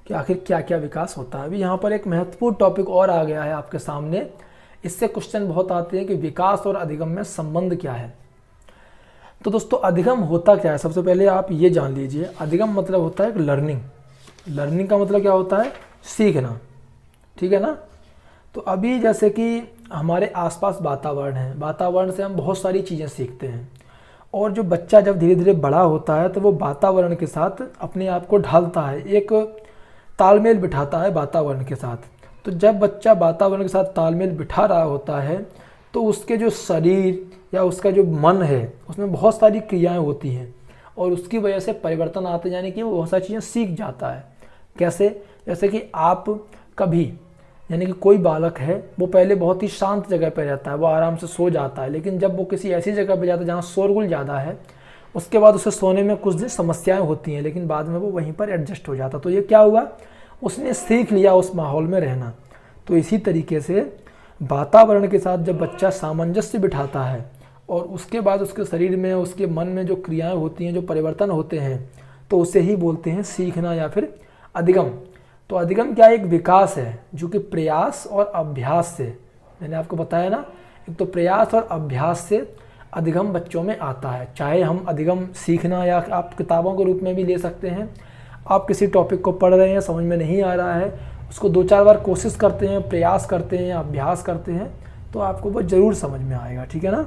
Speaker 1: कि आखिर क्या क्या विकास होता है। अभी यहाँ पर एक महत्वपूर्ण टॉपिक और आ गया है आपके सामने, इससे क्वेश्चन बहुत आते हैं कि विकास और अधिगम में संबंध क्या है। तो दोस्तों अधिगम होता क्या है, सबसे पहले आप ये जान लीजिए। अधिगम मतलब होता है लर्निंग। लर्निंग का मतलब क्या होता है, सीखना। ठीक है ना, तो अभी जैसे कि हमारे आसपास वातावरण है, वातावरण से हम बहुत सारी चीज़ें सीखते हैं, और जो बच्चा जब धीरे धीरे बड़ा होता है तो वो वातावरण के साथ अपने आप को ढालता है, एक तालमेल बिठाता है वातावरण के साथ। तो जब बच्चा वातावरण के साथ तालमेल बिठा रहा होता है तो उसके जो शरीर या उसका जो मन है उसमें बहुत सारी क्रियाएं होती हैं, और उसकी वजह से परिवर्तन आते हैं, यानी कि वो बहुत सारी चीज़ें सीख जाता है। कैसे? जैसे कि आप कभी, यानी कि कोई बालक है वो पहले बहुत ही शांत जगह पर रहता है, वो आराम से सो जाता है, लेकिन जब वो किसी ऐसी जगह पर जाता है जहाँ शोरगुल ज़्यादा है, उसके बाद उसे सोने में कुछ दिन समस्याएं होती हैं, लेकिन बाद में वो वहीं पर एडजस्ट हो जाता। तो ये क्या हुआ, उसने सीख लिया उस माहौल में रहना। तो इसी तरीके से वातावरण के साथ जब बच्चा सामंजस्य बिठाता है और उसके बाद उसके शरीर में, उसके मन में जो क्रियाएं होती हैं, जो परिवर्तन होते हैं, तो उसे ही बोलते हैं सीखना या फिर अधिगम। तो अधिगम क्या, एक विकास है जो कि प्रयास और अभ्यास से, मैंने आपको बताया ना, एक तो प्रयास और अभ्यास से अधिगम बच्चों में आता है। चाहे हम अधिगम सीखना या आप किताबों के रूप में भी ले सकते हैं। आप किसी टॉपिक को पढ़ रहे हैं, समझ में नहीं आ रहा है, उसको 2-4 बार कोशिश करते हैं, प्रयास करते हैं, अभ्यास करते हैं, तो आपको वो ज़रूर समझ में आएगा, ठीक है ना।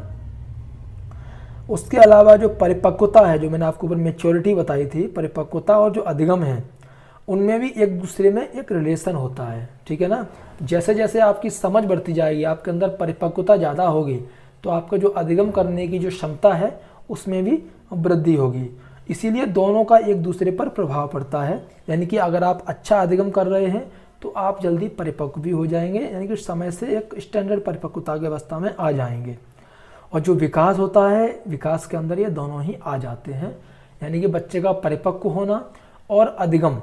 Speaker 1: उसके अलावा जो परिपक्वता है, जो मैंने आपको ऊपर मैच्योरिटी बताई थी, परिपक्वता और जो अधिगम है उनमें भी एक दूसरे में एक रिलेशन होता है, ठीक है ना। जैसे जैसे आपकी समझ बढ़ती जाएगी, आपके अंदर परिपक्वता ज़्यादा होगी, तो आपका जो अधिगम करने की जो क्षमता है उसमें भी वृद्धि होगी। इसीलिए दोनों का एक दूसरे पर प्रभाव पड़ता है। यानी कि अगर आप अच्छा अधिगम कर रहे हैं तो आप जल्दी परिपक्व भी हो जाएंगे, यानी कि समय से एक स्टैंडर्ड परिपक्वता की अवस्था में आ जाएंगे। और जो विकास होता है, विकास के अंदर ये दोनों ही आ जाते हैं। यानी कि बच्चे का परिपक्व होना और अधिगम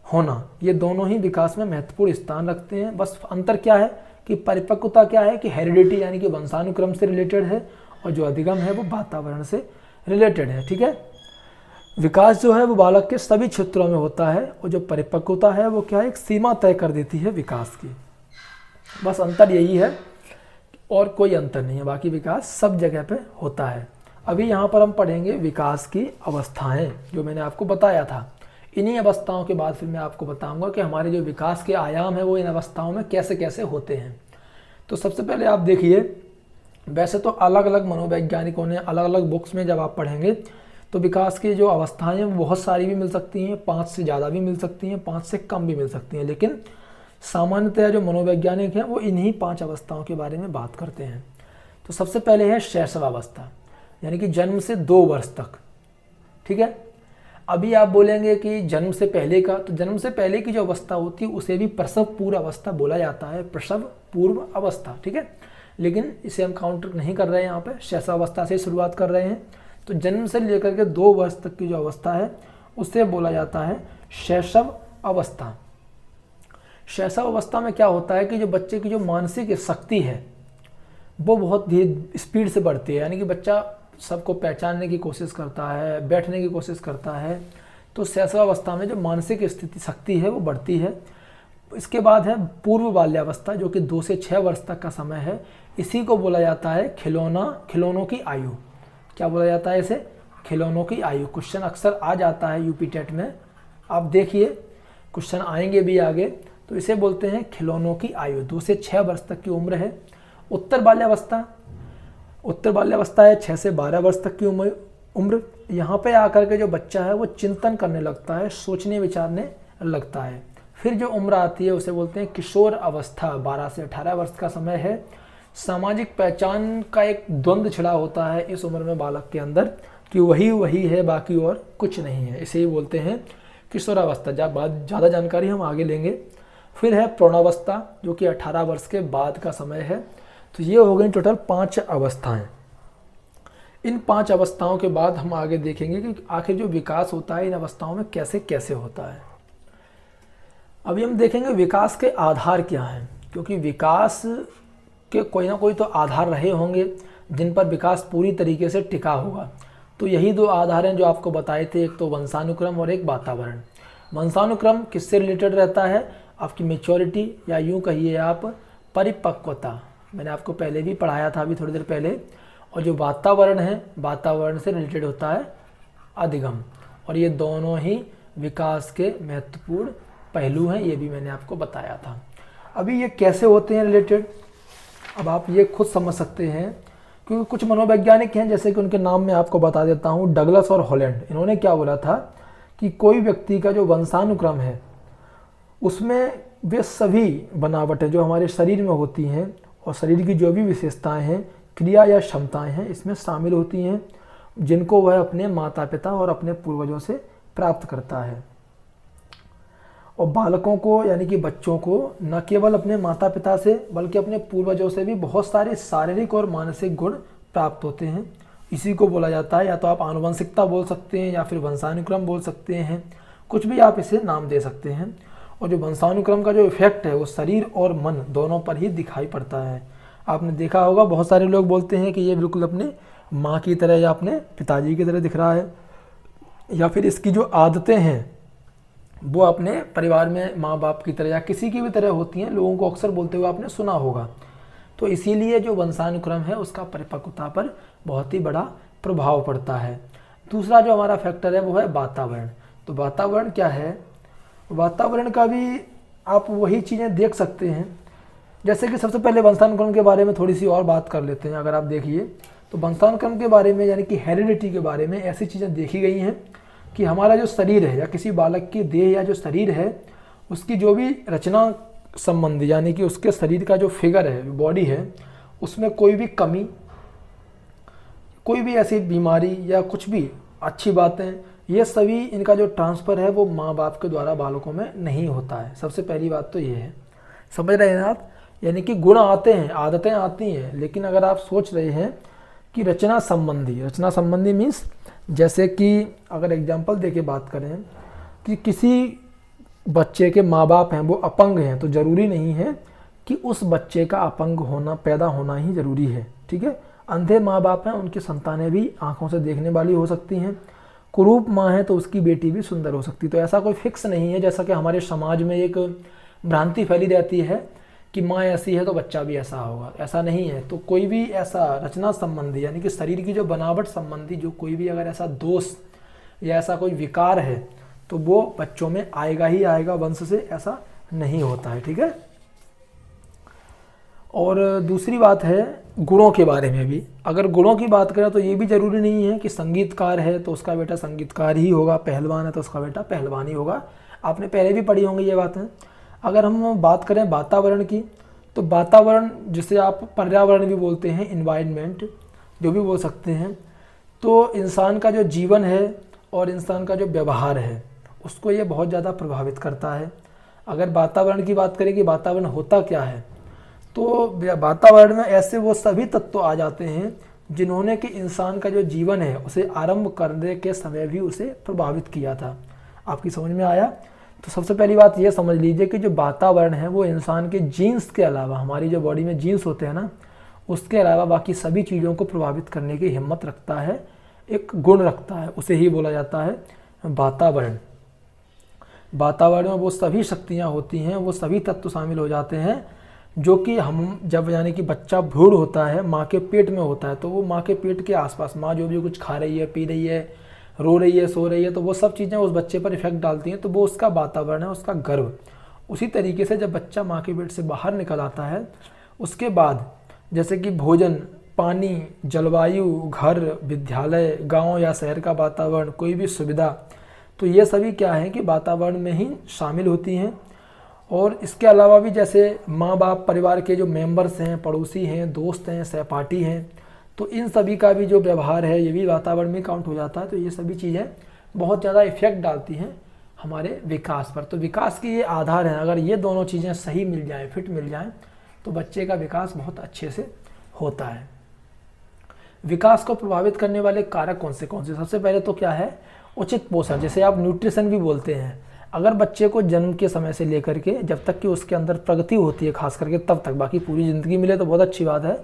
Speaker 1: होना, ये दोनों ही विकास में महत्वपूर्ण स्थान रखते हैं। बस अंतर क्या है कि परिपक्वता क्या है कि हेरिडिटी यानी कि वंशानुक्रम से रिलेटेड है, और जो अधिगम है वो वातावरण से रिलेटेड है, ठीक है। विकास जो है वो बालक के सभी क्षेत्रों में होता है, और जो परिपक्वता है वो क्या है, एक सीमा तय कर देती है विकास की। बस अंतर यही है और कोई अंतर नहीं है, बाकी विकास सब जगह पे होता है। अभी यहाँ पर हम पढ़ेंगे विकास की अवस्थाएं, जो मैंने आपको बताया था। इन्हीं अवस्थाओं के बाद फिर मैं आपको बताऊंगा कि हमारे जो विकास के आयाम है वो इन अवस्थाओं में कैसे कैसे होते हैं। तो सबसे पहले आप देखिए, वैसे तो अलग अलग मनोवैज्ञानिकों ने अलग अलग बुक्स में जब आप पढ़ेंगे तो विकास की जो अवस्थाएं हैं बहुत सारी भी मिल सकती हैं, 5 से ज़्यादा भी मिल सकती हैं, 5 से कम भी मिल सकती हैं, लेकिन सामान्यतः जो मनोवैज्ञानिक हैं वो इन्हीं 5 अवस्थाओं के बारे में बात करते हैं। तो सबसे पहले है शैशवावस्था, यानी कि जन्म से 2 वर्ष तक, ठीक है। अभी आप बोलेंगे कि जन्म से पहले का, तो जन्म से पहले की जो अवस्था होती है उसे भी प्रसव पूर्व अवस्था बोला जाता है, प्रसव पूर्व अवस्था, ठीक है। लेकिन इसे हम काउंटर नहीं कर रहे हैं, यहाँ पे शैशवावस्था से शुरुआत कर रहे हैं। तो जन्म से लेकर के 2 वर्ष तक की जो अवस्था है उसे बोला जाता है शैशव अवस्था। शैशव अवस्था में क्या होता है कि जो बच्चे की जो मानसिक शक्ति है वो बहुत धीरे स्पीड से बढ़ती है, यानी कि बच्चा सबको पहचानने की कोशिश करता है, बैठने की कोशिश करता है। तो शैशवावस्था में जो मानसिक स्थिति शक्ति है वो बढ़ती है। इसके बाद है पूर्व बाल्यावस्था, जो कि 2 से 6 वर्ष तक का समय है। इसी को बोला जाता है खिलौनों की आयु। क्या बोला जाता है इसे? खिलौनों की आयु। क्वेश्चन अक्सर आ जाता है यूपी टेट में, आप देखिए क्वेश्चन आएंगे भी आगे। तो इसे बोलते हैं खिलौनों की आयु। 2 से 6 वर्ष तक की उम्र है। उत्तर बाल्यावस्था है 6 से 12 वर्ष तक की उम्र। यहाँ पे आकर के जो बच्चा है वो चिंतन करने लगता है, सोचने विचारने लगता है। फिर जो उम्र आती है उसे बोलते हैं किशोर अवस्था। 12 से 18 वर्ष का समय है। सामाजिक पहचान का एक द्वंद्व छिड़ा होता है इस उम्र में बालक के अंदर कि वही है, बाकी और कुछ नहीं है। इसे ही बोलते हैं किशोरावस्था। ज़्यादा जानकारी हम आगे लेंगे। फिर है प्रौढ़ावस्था, जो कि 18 वर्ष के बाद का समय है। तो ये हो गई टोटल 5 अवस्थाएं। इन 5 अवस्थाओं के बाद हम आगे देखेंगे कि आखिर जो विकास होता है इन अवस्थाओं में कैसे कैसे होता है। अभी हम देखेंगे विकास के आधार क्या हैं, क्योंकि विकास के कोई ना कोई तो आधार रहे होंगे जिन पर विकास पूरी तरीके से टिका होगा। तो यही 2 आधार हैं जो आपको बताए थे, एक तो वंशानुक्रम और एक वातावरण। वंशानुक्रम किससे रिलेटेड रहता है? आपकी मेच्योरिटी या यूँ कहिए आप परिपक्वता। मैंने आपको पहले भी पढ़ाया था अभी थोड़ी देर पहले। और जो वातावरण है, वातावरण से रिलेटेड होता है अधिगम। और ये दोनों ही विकास के महत्वपूर्ण पहलू हैं, ये भी मैंने आपको बताया था। अभी ये कैसे होते हैं रिलेटेड, अब आप ये खुद समझ सकते हैं, क्योंकि कुछ मनोवैज्ञानिक हैं, जैसे कि उनके नाम मैं आपको बता देता हूँ, डगलस और हॉलैंड। इन्होंने क्या बोला था कि कोई व्यक्ति का जो वंशानुक्रम है उसमें वे सभी बनावटें जो हमारे शरीर में होती हैं और शरीर की जो भी विशेषताएं हैं, क्रिया या क्षमताएं हैं, इसमें शामिल होती हैं, जिनको वह अपने माता पिता और अपने पूर्वजों से प्राप्त करता है। और बालकों को यानी कि बच्चों को न केवल अपने माता पिता से बल्कि अपने पूर्वजों से भी बहुत सारे शारीरिक और मानसिक गुण प्राप्त होते हैं। इसी को बोला जाता है। या तो आप आनुवंशिकता बोल सकते हैं या फिर वंशानुक्रम बोल सकते हैं, कुछ भी आप इसे नाम दे सकते हैं। और जो वंशानुक्रम का जो इफेक्ट है वो शरीर और मन दोनों पर ही दिखाई पड़ता है। आपने देखा होगा बहुत सारे लोग बोलते हैं कि ये बिल्कुल अपने माँ की तरह या अपने पिताजी की तरह दिख रहा है, या फिर इसकी जो आदतें हैं वो अपने परिवार में माँ बाप की तरह या किसी की भी तरह होती हैं, लोगों को अक्सर बोलते हुए आपने सुना होगा। तो इसीलिए जो वंशानुक्रम है उसका परिपक्वता पर बहुत ही बड़ा प्रभाव पड़ता है। दूसरा जो हमारा फैक्टर है वो है वातावरण। तो वातावरण क्या है, वातावरण का भी आप वही चीज़ें देख सकते हैं। जैसे कि सबसे पहले वंशानुक्रम के बारे में थोड़ी सी और बात कर लेते हैं। अगर आप देखिए तो वंशानुक्रम के बारे में यानी कि हेरिडिटी के बारे में ऐसी चीज़ें देखी गई हैं कि हमारा जो शरीर है या किसी बालक की देह या जो शरीर है उसकी जो भी रचना संबंधी यानी कि उसके शरीर का जो फिगर है, बॉडी है, उसमें कोई भी कमी, कोई भी ऐसी बीमारी या कुछ भी अच्छी बातें, ये सभी इनका जो ट्रांसफ़र है वो माँ बाप के द्वारा बालकों में नहीं होता है। सबसे पहली बात तो ये है, समझ रहे हैं आप। यानी कि गुण आते हैं, आदतें आती हैं, लेकिन अगर आप सोच रहे हैं कि रचना संबंधी मीन्स जैसे कि अगर एग्जाम्पल देके बात करें कि किसी बच्चे के माँ बाप हैं वो अपंग हैं, तो ज़रूरी नहीं है कि उस बच्चे का अपंग होना पैदा होना ही ज़रूरी है। ठीक है, अंधे माँ बाप हैं, उनकी संतानें भी आँखों से देखने वाली हो सकती हैं। कुरूप माँ है तो उसकी बेटी भी सुंदर हो सकती है। तो ऐसा कोई फिक्स नहीं है, जैसा कि हमारे समाज में एक भ्रांति फैली रहती है कि माँ ऐसी है तो बच्चा भी ऐसा होगा, ऐसा नहीं है। तो कोई भी ऐसा रचना संबंधी यानी कि शरीर की जो बनावट संबंधी जो कोई भी अगर ऐसा दोष या ऐसा कोई विकार है तो वो बच्चों में आएगा ही आएगा, वंश से ऐसा नहीं होता है। ठीक है, और दूसरी बात है गुणों के बारे में भी। अगर गुणों की बात करें तो ये भी ज़रूरी नहीं है कि संगीतकार है तो उसका बेटा संगीतकार ही होगा, पहलवान है तो उसका बेटा पहलवान ही होगा। आपने पहले भी पढ़ी होंगी ये बातें। अगर हम बात करें वातावरण की, तो वातावरण जिसे आप पर्यावरण भी बोलते हैं, इन्वायरमेंट जो भी बोल सकते हैं, तो इंसान का जो जीवन है और इंसान का जो व्यवहार है उसको ये बहुत ज़्यादा प्रभावित करता है। अगर वातावरण की बात करें कि वातावरण होता क्या है, तो वातावरण में ऐसे वो सभी तत्व आ जाते हैं जिन्होंने कि इंसान का जो जीवन है उसे आरंभ करने के समय भी उसे प्रभावित किया था। आपकी समझ में आया? तो सबसे पहली बात ये समझ लीजिए कि जो वातावरण है वो इंसान के जीन्स के अलावा, हमारी जो बॉडी में जीन्स होते हैं ना, उसके अलावा बाकी सभी चीज़ों को प्रभावित करने की हिम्मत रखता है, एक गुण रखता है, उसे ही बोला जाता है वातावरण। वातावरण में वो सभी शक्तियाँ होती हैं, वो सभी तत्व शामिल हो जाते हैं जो कि हम जब यानी कि बच्चा भ्रूण होता है, माँ के पेट में होता है, तो वो माँ के पेट के आसपास माँ जो भी कुछ खा रही है, पी रही है, रो रही है, सो रही है, तो वो सब चीज़ें उस बच्चे पर इफेक्ट डालती हैं। तो वो उसका वातावरण है, उसका गर्भ। उसी तरीके से जब बच्चा माँ के पेट से बाहर निकल आता है उसके बाद जैसे कि भोजन, पानी, जलवायु, घर, विद्यालय, गाँव या शहर का वातावरण, कोई भी सुविधा, तो ये सभी क्या है कि वातावरण में ही शामिल होती हैं। और इसके अलावा भी जैसे माँ बाप, परिवार के जो मेंबर्स हैं, पड़ोसी हैं, दोस्त हैं, सहपाठी हैं, तो इन सभी का भी जो व्यवहार है ये भी वातावरण में काउंट हो जाता है। तो ये सभी चीज़ें बहुत ज़्यादा इफेक्ट डालती हैं हमारे विकास पर। तो विकास के ये आधार हैं, अगर ये दोनों चीज़ें सही मिल जाएं, फिट मिल जाएं, तो बच्चे का विकास बहुत अच्छे से होता है। विकास को प्रभावित करने वाले कारक कौन से? सबसे पहले तो क्या है, उचित पोषण, जिसे आप न्यूट्रिशन भी बोलते हैं। अगर बच्चे को जन्म के समय से लेकर के जब तक कि उसके अंदर प्रगति होती है, खास करके तब तक, बाकी पूरी ज़िंदगी मिले तो बहुत अच्छी बात है,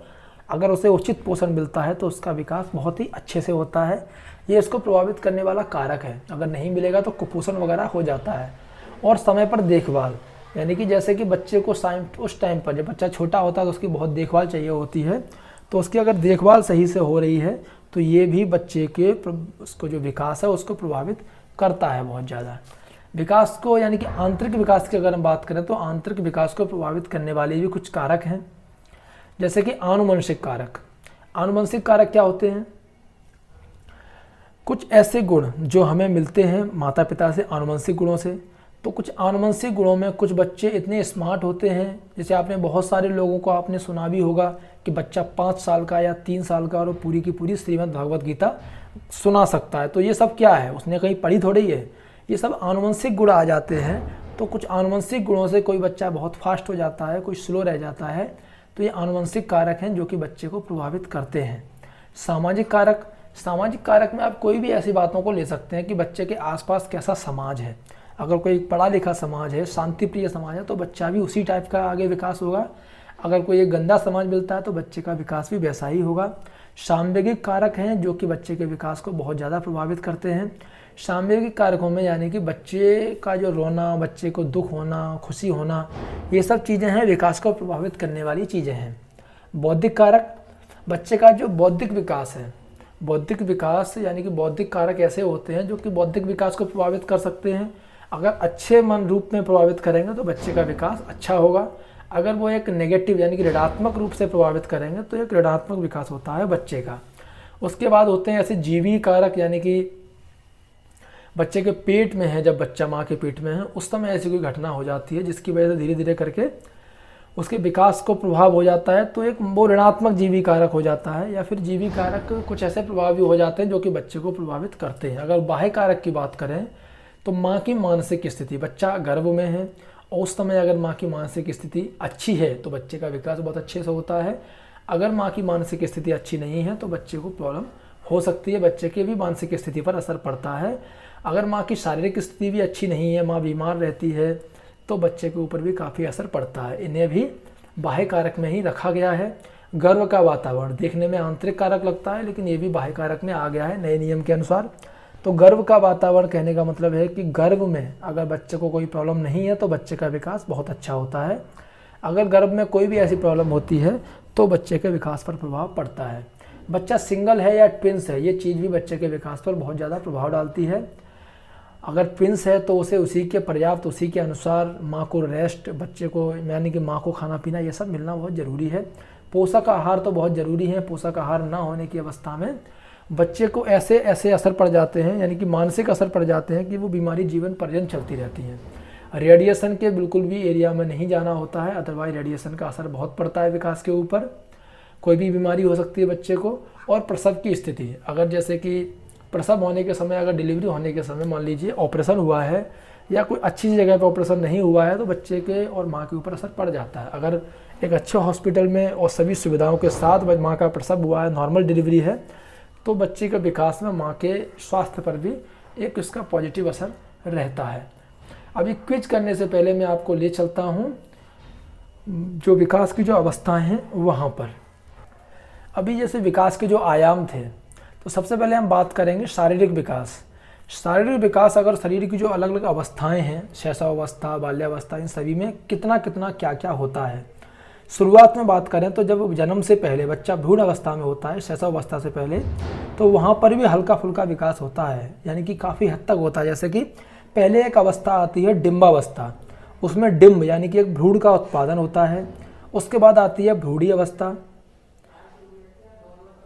Speaker 1: अगर उसे उचित पोषण मिलता है तो उसका विकास बहुत ही अच्छे से होता है। ये इसको प्रभावित करने वाला कारक है। अगर नहीं मिलेगा तो कुपोषण वगैरह हो जाता है। और समय पर देखभाल, यानी कि जैसे कि बच्चे को उस टाइम पर, जब बच्चा छोटा होता है तो उसकी बहुत देखभाल चाहिए होती है, तो उसकी अगर देखभाल सही से हो रही है तो ये भी बच्चे के उसको जो विकास है उसको प्रभावित करता है बहुत ज़्यादा। विकास को यानी कि आंतरिक विकास की अगर हम बात करें तो आंतरिक विकास को प्रभावित करने वाले भी कुछ कारक हैं, जैसे कि आनुवंशिक कारक। आनुवंशिक कारक क्या होते हैं? कुछ ऐसे गुण जो हमें मिलते हैं माता पिता से, आनुवंशिक गुणों से। तो कुछ आनुवंशिक गुणों में कुछ बच्चे इतने स्मार्ट होते हैं, जैसे आपने बहुत सारे लोगों को आपने सुना भी होगा कि बच्चा 5 साल का या 3 साल का और पूरी की पूरी श्रीमद् भागवत गीता सुना सकता है। तो ये सब क्या है? उसने कहीं पढ़ी थोड़ी है, ये सब आनुवंशिक गुण आ जाते हैं। तो कुछ आनुवंशिक गुणों से कोई बच्चा बहुत फास्ट हो जाता है, कोई स्लो रह जाता है। तो ये आनुवंशिक कारक हैं जो कि बच्चे को प्रभावित करते हैं। सामाजिक कारक, सामाजिक कारक में आप कोई भी ऐसी बातों को ले सकते हैं कि बच्चे के आसपास कैसा समाज है। अगर कोई पढ़ा लिखा समाज है, शांति प्रिय समाज है, तो बच्चा भी उसी टाइप का आगे विकास होगा। अगर कोई एक गंदा समाज मिलता है तो बच्चे का विकास भी वैसा ही होगा। सामवेगिक कारक हैं जो कि बच्चे के विकास को बहुत ज़्यादा प्रभावित करते हैं। सामवेगिक कारकों में यानी कि बच्चे का जो रोना, बच्चे को दुख होना, खुशी होना, ये सब चीज़ें हैं विकास को प्रभावित करने वाली चीज़ें हैं। बौद्धिक कारक, बच्चे का जो बौद्धिक विकास है, बौद्धिक विकास यानी कि बौद्धिक कारक ऐसे होते हैं जो कि बौद्धिक विकास को प्रभावित कर सकते हैं। अगर अच्छे मन रूप में प्रभावित करेंगे तो बच्चे का विकास अच्छा होगा। अगर वो एक नेगेटिव यानी कि ऋणात्मक रूप से प्रभावित करेंगे तो एक ऋणात्मक विकास होता है बच्चे का। उसके बाद होते हैं ऐसे जीवी कारक, यानी कि बच्चे के पेट में है, जब बच्चा माँ के पेट में है उस समय ऐसी कोई घटना हो जाती है जिसकी वजह से धीरे धीरे करके उसके विकास को प्रभाव हो जाता है, तो एक वो ऋणात्मक जीवी कारक हो जाता है। या फिर जीवी कारक कुछ ऐसे प्रभावी हो जाते हैं जो कि बच्चे को प्रभावित करते हैं। अगर बाह्य कारक की बात करें तो माँ की मानसिक स्थिति, बच्चा गर्भ में है और उस समय अगर माँ की मानसिक स्थिति अच्छी है तो बच्चे का विकास बहुत अच्छे से होता है। अगर माँ की मानसिक स्थिति अच्छी नहीं है तो बच्चे को प्रॉब्लम हो सकती है, बच्चे के भी मानसिक स्थिति पर असर पड़ता है। अगर माँ की शारीरिक स्थिति भी अच्छी नहीं है, माँ बीमार रहती है, तो बच्चे के ऊपर भी काफ़ी असर पड़ता है। इन्हें भी बाह्य कारक में ही रखा गया है। गर्भ का वातावरण देखने में आंतरिक कारक लगता है लेकिन ये भी बाह्य कारक में आ गया है नए नियम के अनुसार। तो गर्भ का वातावरण कहने का मतलब है कि गर्भ में अगर बच्चे को कोई प्रॉब्लम नहीं है तो बच्चे का विकास बहुत अच्छा होता है। अगर गर्भ में कोई भी ऐसी प्रॉब्लम होती है तो बच्चे के विकास पर प्रभाव पड़ता है। बच्चा सिंगल है या ट्विंस है, ये चीज़ भी बच्चे के विकास पर बहुत ज़्यादा प्रभाव डालती है। अगर ट्विंस है तो उसे उसी के पर्याप्त, उसी के अनुसार माँ को रेस्ट, बच्चे को यानी कि माँ को खाना पीना ये सब मिलना बहुत ज़रूरी है। पोषक आहार तो बहुत ज़रूरी है। पोषक आहार ना होने की अवस्था में बच्चे को ऐसे ऐसे असर पड़ जाते हैं, यानी कि मानसिक असर पड़ जाते हैं कि वो बीमारी जीवन पर्यंत चलती रहती है। रेडिएशन के बिल्कुल भी एरिया में नहीं जाना होता है, अदरवाइज रेडिएशन का असर बहुत पड़ता है विकास के ऊपर। कोई भी बीमारी हो सकती है बच्चे को। और प्रसव की स्थिति, अगर जैसे कि प्रसव होने के समय, अगर डिलीवरी होने के समय मान लीजिए ऑपरेशन हुआ है या कोई अच्छी जगह पर ऑपरेशन नहीं हुआ है तो बच्चे के और माँ के ऊपर असर पड़ जाता है। अगर एक अच्छे हॉस्पिटल में और सभी सुविधाओं के साथ माँ का प्रसव हुआ है, नॉर्मल डिलीवरी है, तो बच्चे के विकास में माँ के स्वास्थ्य पर भी एक इसका पॉजिटिव असर रहता है। अभी क्विज करने से पहले मैं आपको ले चलता हूँ जो विकास की जो अवस्थाएं हैं वहाँ पर। अभी जैसे विकास के जो आयाम थे, तो सबसे पहले हम बात करेंगे शारीरिक विकास। शारीरिक विकास, अगर शरीर की जो अलग अलग अवस्थाएं हैं, शैशवावस्था, बाल्यावस्था, इन सभी में कितना कितना क्या क्या होता है। शुरुआत में बात करें तो जब जन्म से पहले बच्चा भ्रूण अवस्था में होता है, शैशवावस्था से पहले, तो वहाँ पर भी हल्का फुल्का विकास होता है, यानी कि काफ़ी हद तक होता है। जैसे कि पहले एक अवस्था आती है डिम्बावस्था, उसमें डिम्ब यानी कि एक भ्रूण का उत्पादन होता है। उसके बाद आती है भ्रूणी अवस्था,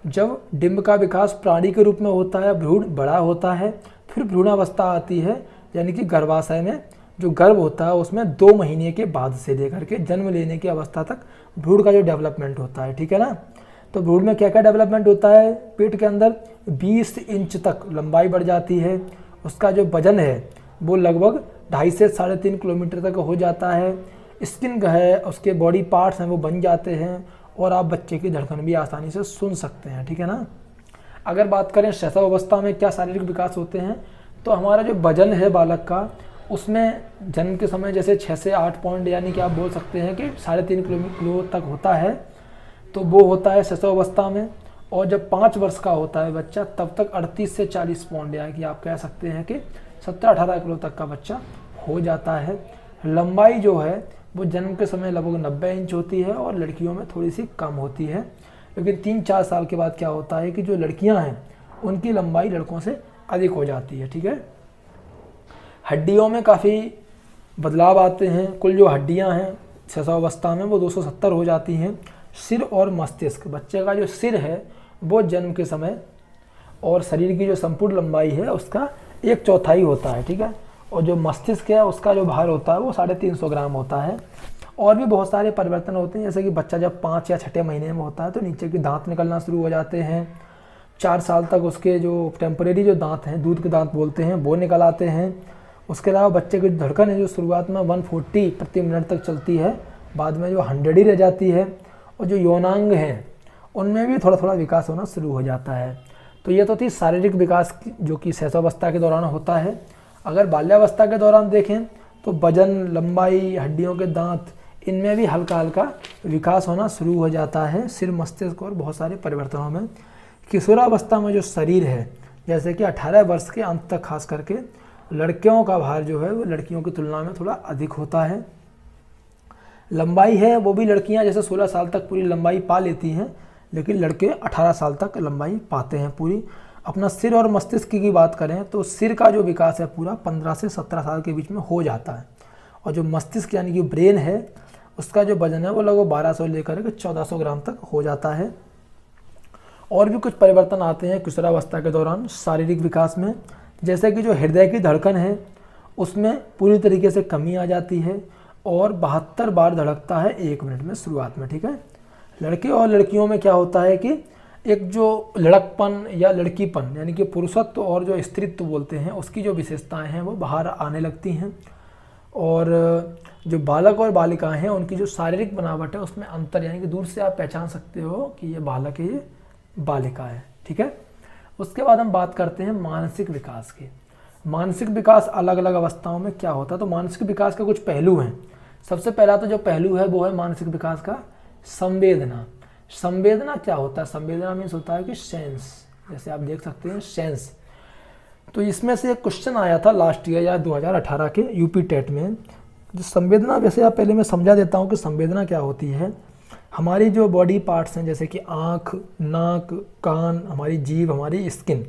Speaker 1: जब डिम्ब का विकास प्राणी के रूप में होता है, भ्रूण बड़ा होता है। फिर भ्रूणावस्था आती है, यानी कि गर्भाशय में जो गर्भ होता है उसमें 2 महीने के बाद से लेकर के जन्म लेने की अवस्था तक भ्रूण का जो डेवलपमेंट होता है, ठीक है ना। तो भ्रूण में क्या क्या डेवलपमेंट होता है, पेट के अंदर 20 इंच तक लंबाई बढ़ जाती है। उसका जो वजन है वो लगभग 2.5 से 3.5 किलोमीटर तक हो जाता है। स्किन है, उसके बॉडी पार्ट्स हैं वो बन जाते हैं और आप बच्चे की धड़कन भी आसानी से सुन सकते हैं, ठीक है ना। अगर बात करें शैशव अवस्था में क्या शारीरिक विकास होते हैं, तो हमारा जो वजन है बालक का, उसमें जन्म के समय जैसे 6 से 8 पॉइंट, यानी कि आप बोल सकते हैं कि 3.5 किलो तक होता है, तो वो होता है शैशव अवस्था में। और जब 5 वर्ष का होता है बच्चा, तब तक 38 से 40 पॉइंट, यानी कि आप कह सकते हैं कि 17-18 किलो तक का बच्चा हो जाता है। लंबाई जो है वो जन्म के समय लगभग 90 इंच होती है और लड़कियों में थोड़ी सी कम होती है। लेकिन 3-4 साल के बाद क्या होता है कि जो लड़कियां हैं उनकी लंबाई लड़कों से अधिक हो जाती है, ठीक है। हड्डियों में काफ़ी बदलाव आते हैं। कुल जो हड्डियां हैं शैशवावस्था में वो 270 हो जाती हैं। सिर और मस्तिष्क, बच्चे का जो सिर है वो जन्म के समय और शरीर की जो संपूर्ण लंबाई है उसका 1/4 होता है, ठीक है। और जो मस्तिष्क है उसका जो भार होता है वो 350 ग्राम होता है। और भी बहुत सारे परिवर्तन होते हैं, जैसे कि बच्चा जब 5 या 6 महीने में होता है तो नीचे के दांत निकलना शुरू हो जाते हैं। 4 साल तक उसके जो टेम्परेरी जो दांत हैं, दूध के दांत बोलते हैं, वो निकल आते हैं। उसके अलावा बच्चे की धड़कन है जो शुरुआत में 140 प्रति मिनट तक चलती है, बाद में जो 100 ही रह जाती है। और जो यौनांग हैं उनमें भी थोड़ा थोड़ा विकास होना शुरू हो जाता है। तो ये तो थी शारीरिक विकास जो कि शैशवावस्था के दौरान होता है। अगर बाल्यावस्था के दौरान देखें तो वजन, लंबाई, हड्डियों के दांत, इनमें भी हल्का हल्का विकास होना शुरू हो जाता है सिर, मस्तिष्क और बहुत सारे परिवर्तनों में। किशोरावस्था में जो शरीर है, जैसे कि 18 वर्ष के अंत तक खास करके लड़कियों का भार जो है वो लड़कियों की तुलना में थोड़ा अधिक होता है। लंबाई है वो भी लड़कियां जैसे 16 साल तक पूरी लंबाई पा लेती हैं, लेकिन लड़के 18 साल तक लंबाई पाते हैं पूरी। अपना सिर और मस्तिष्क की बात करें तो सिर का जो विकास है पूरा 15 से 17 साल के बीच में हो जाता है, और जो मस्तिष्क यानी कि ब्रेन है उसका जो वजन है वो लगभग 1200 लेकर के 1400 ग्राम तक हो जाता है। और भी कुछ परिवर्तन आते हैं किशोरावस्था के दौरान शारीरिक विकास में, जैसे कि जो हृदय की धड़कन है उसमें पूरी तरीके से कमी आ जाती है और 72 बार धड़कता है 1 मिनट में शुरुआत में, ठीक है। लड़के और लड़कियों में क्या होता है कि एक जो लड़कपन या लड़कीपन यानी कि पुरुषत्व और जो स्त्रीत्व बोलते हैं उसकी जो विशेषताएं हैं वो बाहर आने लगती हैं, और जो बालक और बालिकाएं हैं उनकी जो शारीरिक बनावट है उसमें अंतर, यानी कि दूर से आप पहचान सकते हो कि ये बालक है, ये बालिका है, ठीक है। उसके बाद हम बात करते हैं मानसिक विकास की। मानसिक विकास अलग अलग अवस्थाओं में क्या होता है, तो मानसिक विकास के कुछ पहलू हैं। सबसे पहला तो जो पहलू है वो है मानसिक विकास का संवेदना। संवेदना क्या होता है? संवेदना मीन्स होता है कि सेंस, जैसे आप देख सकते हैं सेंस। तो इसमें से एक क्वेश्चन आया था लास्ट ईयर या 2018 के यूपी टेट में। जो संवेदना, वैसे आप पहले मैं समझा देता हूँ कि संवेदना क्या होती है। हमारी जो बॉडी पार्ट्स हैं जैसे कि आँख, नाक, कान, हमारी जीभ, हमारी स्किन,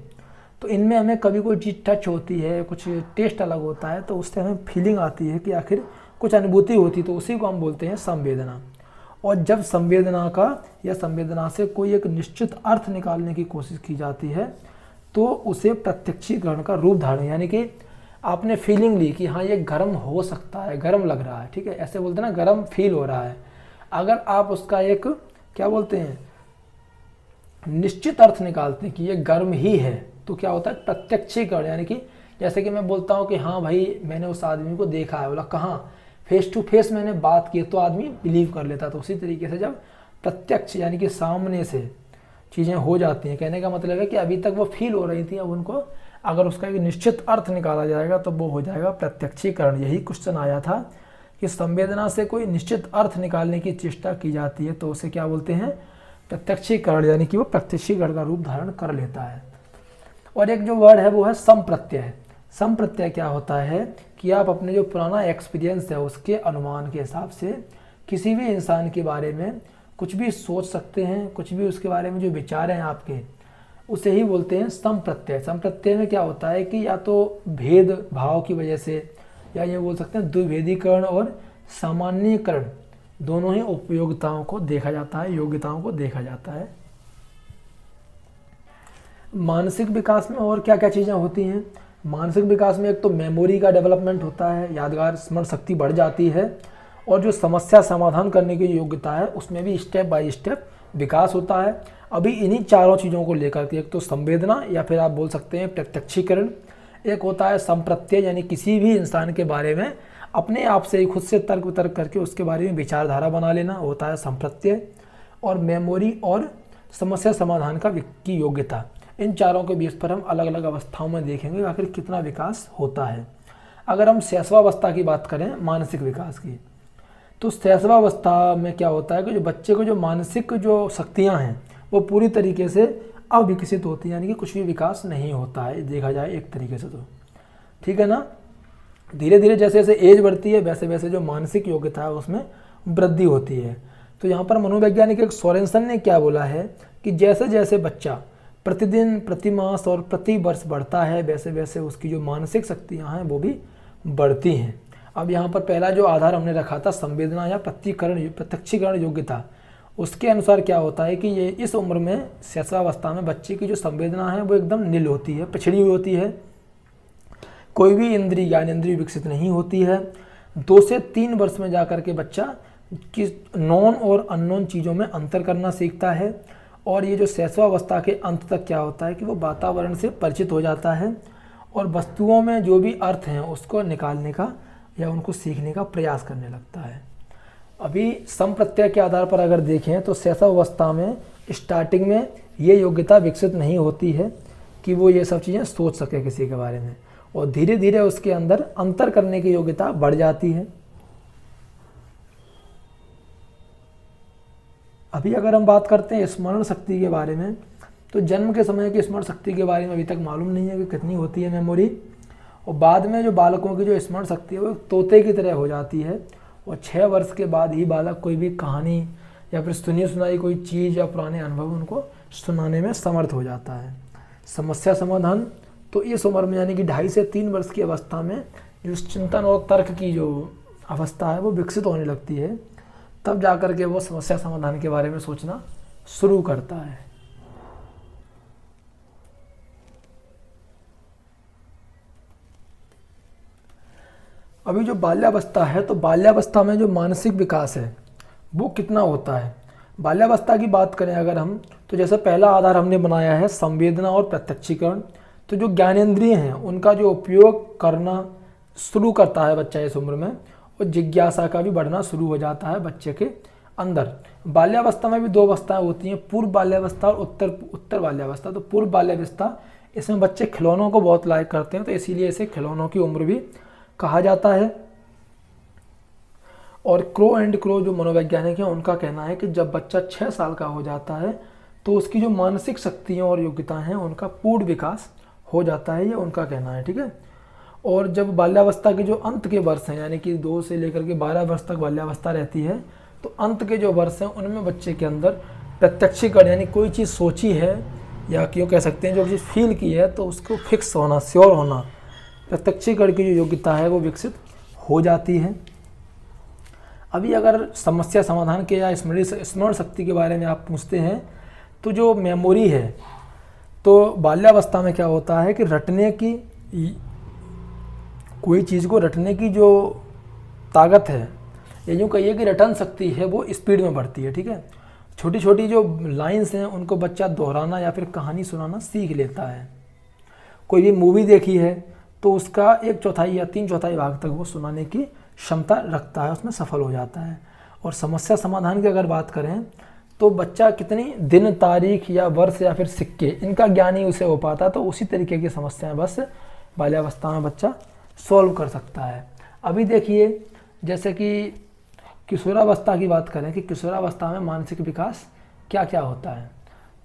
Speaker 1: तो इनमें हमें कभी कोई चीज़ टच होती है, कुछ टेस्ट अलग होता है, तो उससे हमें फीलिंग आती है कि आखिर कुछ अनुभूति होती है, तो उसी को हम बोलते हैं संवेदना। और जब संवेदना का या संवेदना से कोई एक निश्चित अर्थ निकालने की कोशिश की जाती है तो उसे प्रत्यक्षीकरण का रूप धारण, यानी कि आपने फीलिंग ली कि हाँ ये गर्म हो सकता है, गर्म लग रहा है, ठीक है, ऐसे बोलते हैं ना, गर्म फील हो रहा है। अगर आप उसका एक क्या बोलते हैं निश्चित अर्थ निकालते हैं कि ये गर्म ही है, तो क्या होता है प्रत्यक्षीकरण, यानी कि जैसे कि मैं बोलता हूँ कि हाँ भाई मैंने उस आदमी को देखा है, बोला कहाँ, फेस टू फेस मैंने बात की, तो आदमी बिलीव कर लेता। तो उसी तरीके से जब प्रत्यक्ष यानी कि सामने से चीज़ें हो जाती हैं, कहने का मतलब है कि अभी तक वो फील हो रही थी, अब उनको अगर उसका एक निश्चित अर्थ निकाला जाएगा तो वो हो जाएगा प्रत्यक्षीकरण। यही क्वेश्चन आया था कि संवेदना से कोई निश्चित अर्थ निकालने की चेष्टा की जाती है तो उसे क्या बोलते हैं प्रत्यक्षीकरण, यानी कि वो प्रत्यक्षीकरण का रूप धारण कर लेता है। और एक जो वर्ड है वो है संप्रत्यय। संप्रत्यय क्या होता है कि आप अपने जो पुराना एक्सपीरियंस है उसके अनुमान के हिसाब से किसी भी इंसान के बारे में कुछ भी सोच सकते हैं, कुछ भी उसके बारे में जो विचार हैं आपके, उसे ही बोलते हैं संप्रत्यय। संप्रत्यय में क्या होता है कि या तो भेद भाव की वजह से, या ये बोल सकते हैं द्विभेदीकरण और सामान्यीकरण, दोनों ही उपयोगिताओं को देखा जाता है, योग्यताओं को देखा जाता है। मानसिक विकास में और क्या क्या चीज़ें होती हैं? मानसिक विकास में एक तो मेमोरी का डेवलपमेंट होता है, यादगार स्मरण शक्ति बढ़ जाती है, और जो समस्या समाधान करने की योग्यता है उसमें भी स्टेप बाय स्टेप विकास होता है। अभी इन्हीं चारों चीज़ों को लेकर के, एक तो संवेदना या फिर आप बोल सकते हैं प्रत्यक्षीकरण, एक होता है संप्रत्यय यानी किसी भी इंसान के बारे में अपने आप से ही खुद से तर्क वितर्क करके उसके बारे में विचारधारा बना लेना, होता है संप्रत्यय। और मेमोरी और समस्या समाधान की योग्यता, इन चारों के बीच पर हम अलग अलग अवस्थाओं में देखेंगे आखिर कितना विकास होता है। अगर हम शैशवावस्था की बात करें मानसिक विकास की, तो शैशवावस्था में क्या होता है कि जो बच्चे को जो मानसिक जो शक्तियाँ हैं वो पूरी तरीके से अविकसित होती हैं, यानी कि कुछ भी विकास नहीं होता है देखा जाए एक तरीके से, तो ठीक है ना। धीरे धीरे जैसे जैसे एज बढ़ती है वैसे वैसे जो मानसिक योग्यता है उसमें वृद्धि होती है। तो यहाँ पर मनोवैज्ञानिक एक सोरेनसन ने क्या बोला है कि जैसे जैसे बच्चा प्रतिदिन, प्रतिमास और प्रति वर्ष बढ़ता है वैसे वैसे उसकी जो मानसिक शक्तियाँ हैं वो भी बढ़ती हैं। अब यहाँ पर पहला जो आधार हमने रखा था संवेदना या प्रत्यक्षीकरण योग्यता, उसके अनुसार क्या होता है कि ये इस उम्र में शैशवावस्था में बच्चे की जो संवेदना है वो एकदम नील होती है, पिछड़ी हुई होती है, कोई भी इंद्रिय ज्ञानेंद्रिय विकसित नहीं होती है। 2 से 3 वर्ष में जाकर के बच्चा कि नॉन और अननोन चीज़ों में अंतर करना सीखता है। और ये जो शैशवावस्था के अंत तक क्या होता है कि वो वातावरण से परिचित हो जाता है और वस्तुओं में जो भी अर्थ हैं उसको निकालने का या उनको सीखने का प्रयास करने लगता है। अभी संप्रत्यय के आधार पर अगर देखें तो शैशवावस्था में स्टार्टिंग में ये योग्यता विकसित नहीं होती है, कि वो ये सब चीज़ें सोच सके किसी के बारे में, और धीरे धीरे उसके अंदर अंतर करने की योग्यता बढ़ जाती है। अभी अगर हम बात करते हैं स्मरण शक्ति के बारे में, तो जन्म के समय की स्मरण शक्ति के बारे में अभी तक मालूम नहीं है कि कितनी होती है मेमोरी, और बाद में जो बालकों की जो स्मरण शक्ति है वो तोते की तरह हो जाती है, और 6 वर्ष के बाद ही बालक कोई भी कहानी या फिर सुनी सुनाई कोई चीज़ या पुराने अनुभव उनको सुनाने में समर्थ हो जाता है। समस्या समाधान तो इस उम्र में यानी कि 2.5 से 3 वर्ष की अवस्था में जो चिंतन और तर्क की जो अवस्था है वो विकसित होने लगती है, तब जाकर के वो समस्या समाधान के बारे में सोचना शुरू करता है। अभी जो बाल्यावस्था है, तो बाल्यावस्था में जो मानसिक विकास है वो कितना होता है। बाल्यावस्था की बात करें अगर हम, तो जैसे पहला आधार हमने बनाया है संवेदना और प्रत्यक्षीकरण, तो जो ज्ञानेंद्रिय हैं उनका जो उपयोग करना शुरू करता है बच्चा इस उम्र में, और जिज्ञासा का भी बढ़ना शुरू हो जाता है बच्चे के अंदर। बाल्यावस्था में भी 2 अवस्थाएं होती हैं, पूर्व बाल्यावस्था और उत्तर बाल्यावस्था। तो पूर्व बाल्यावस्था, इसमें बच्चे खिलौनों को बहुत लाइक करते हैं, तो इसीलिए इसे खिलौनों की उम्र भी कहा जाता है। और क्रो एंड क्रो जो मनोवैज्ञानिक हैं उनका कहना है कि जब बच्चा 6 साल का हो जाता है तो उसकी जो मानसिक शक्तियाँ और योग्यताएं हैं उनका पूर्ण विकास हो जाता है, ये उनका कहना है, ठीक है। और जब बाल्यावस्था के जो अंत के वर्ष हैं, यानी कि 2 से लेकर के 12 वर्ष तक बाल्यावस्था रहती है, तो अंत के जो वर्ष हैं उनमें बच्चे के अंदर प्रत्यक्षीकरण, यानी कोई चीज़ सोची है या क्यों कह सकते हैं जो चीज़ फील की है तो उसको फिक्स होना, श्योर होना, प्रत्यक्षीकरण की जो योग्यता है वो विकसित हो जाती है। अभी अगर समस्या समाधान के या स्मरण शक्ति के बारे में आप पूछते हैं, तो जो मेमोरी है, तो बाल्यावस्था में क्या होता है कि रटने की, कोई चीज़ को रटने की जो ताकत है, ये यूँ कहिए कि रटन शक्ति है, वो स्पीड में बढ़ती है, ठीक है। छोटी छोटी जो लाइंस हैं उनको बच्चा दोहराना या फिर कहानी सुनाना सीख लेता है। कोई भी मूवी देखी है तो उसका 1/4 या 3/4 भाग तक वो सुनाने की क्षमता रखता है, उसमें सफल हो जाता है। और समस्या समाधान की अगर बात करें तो बच्चा कितनी दिन, तारीख या वर्ष या फिर सिक्के, इनका ज्ञान ही उसे हो पाता, तो उसी तरीके की समस्याएं बस बाल्यावस्था में बच्चा सॉल्व कर सकता है। अभी देखिए जैसे कि किशोरावस्था की बात करें कि किशोरावस्था में मानसिक विकास क्या क्या होता है,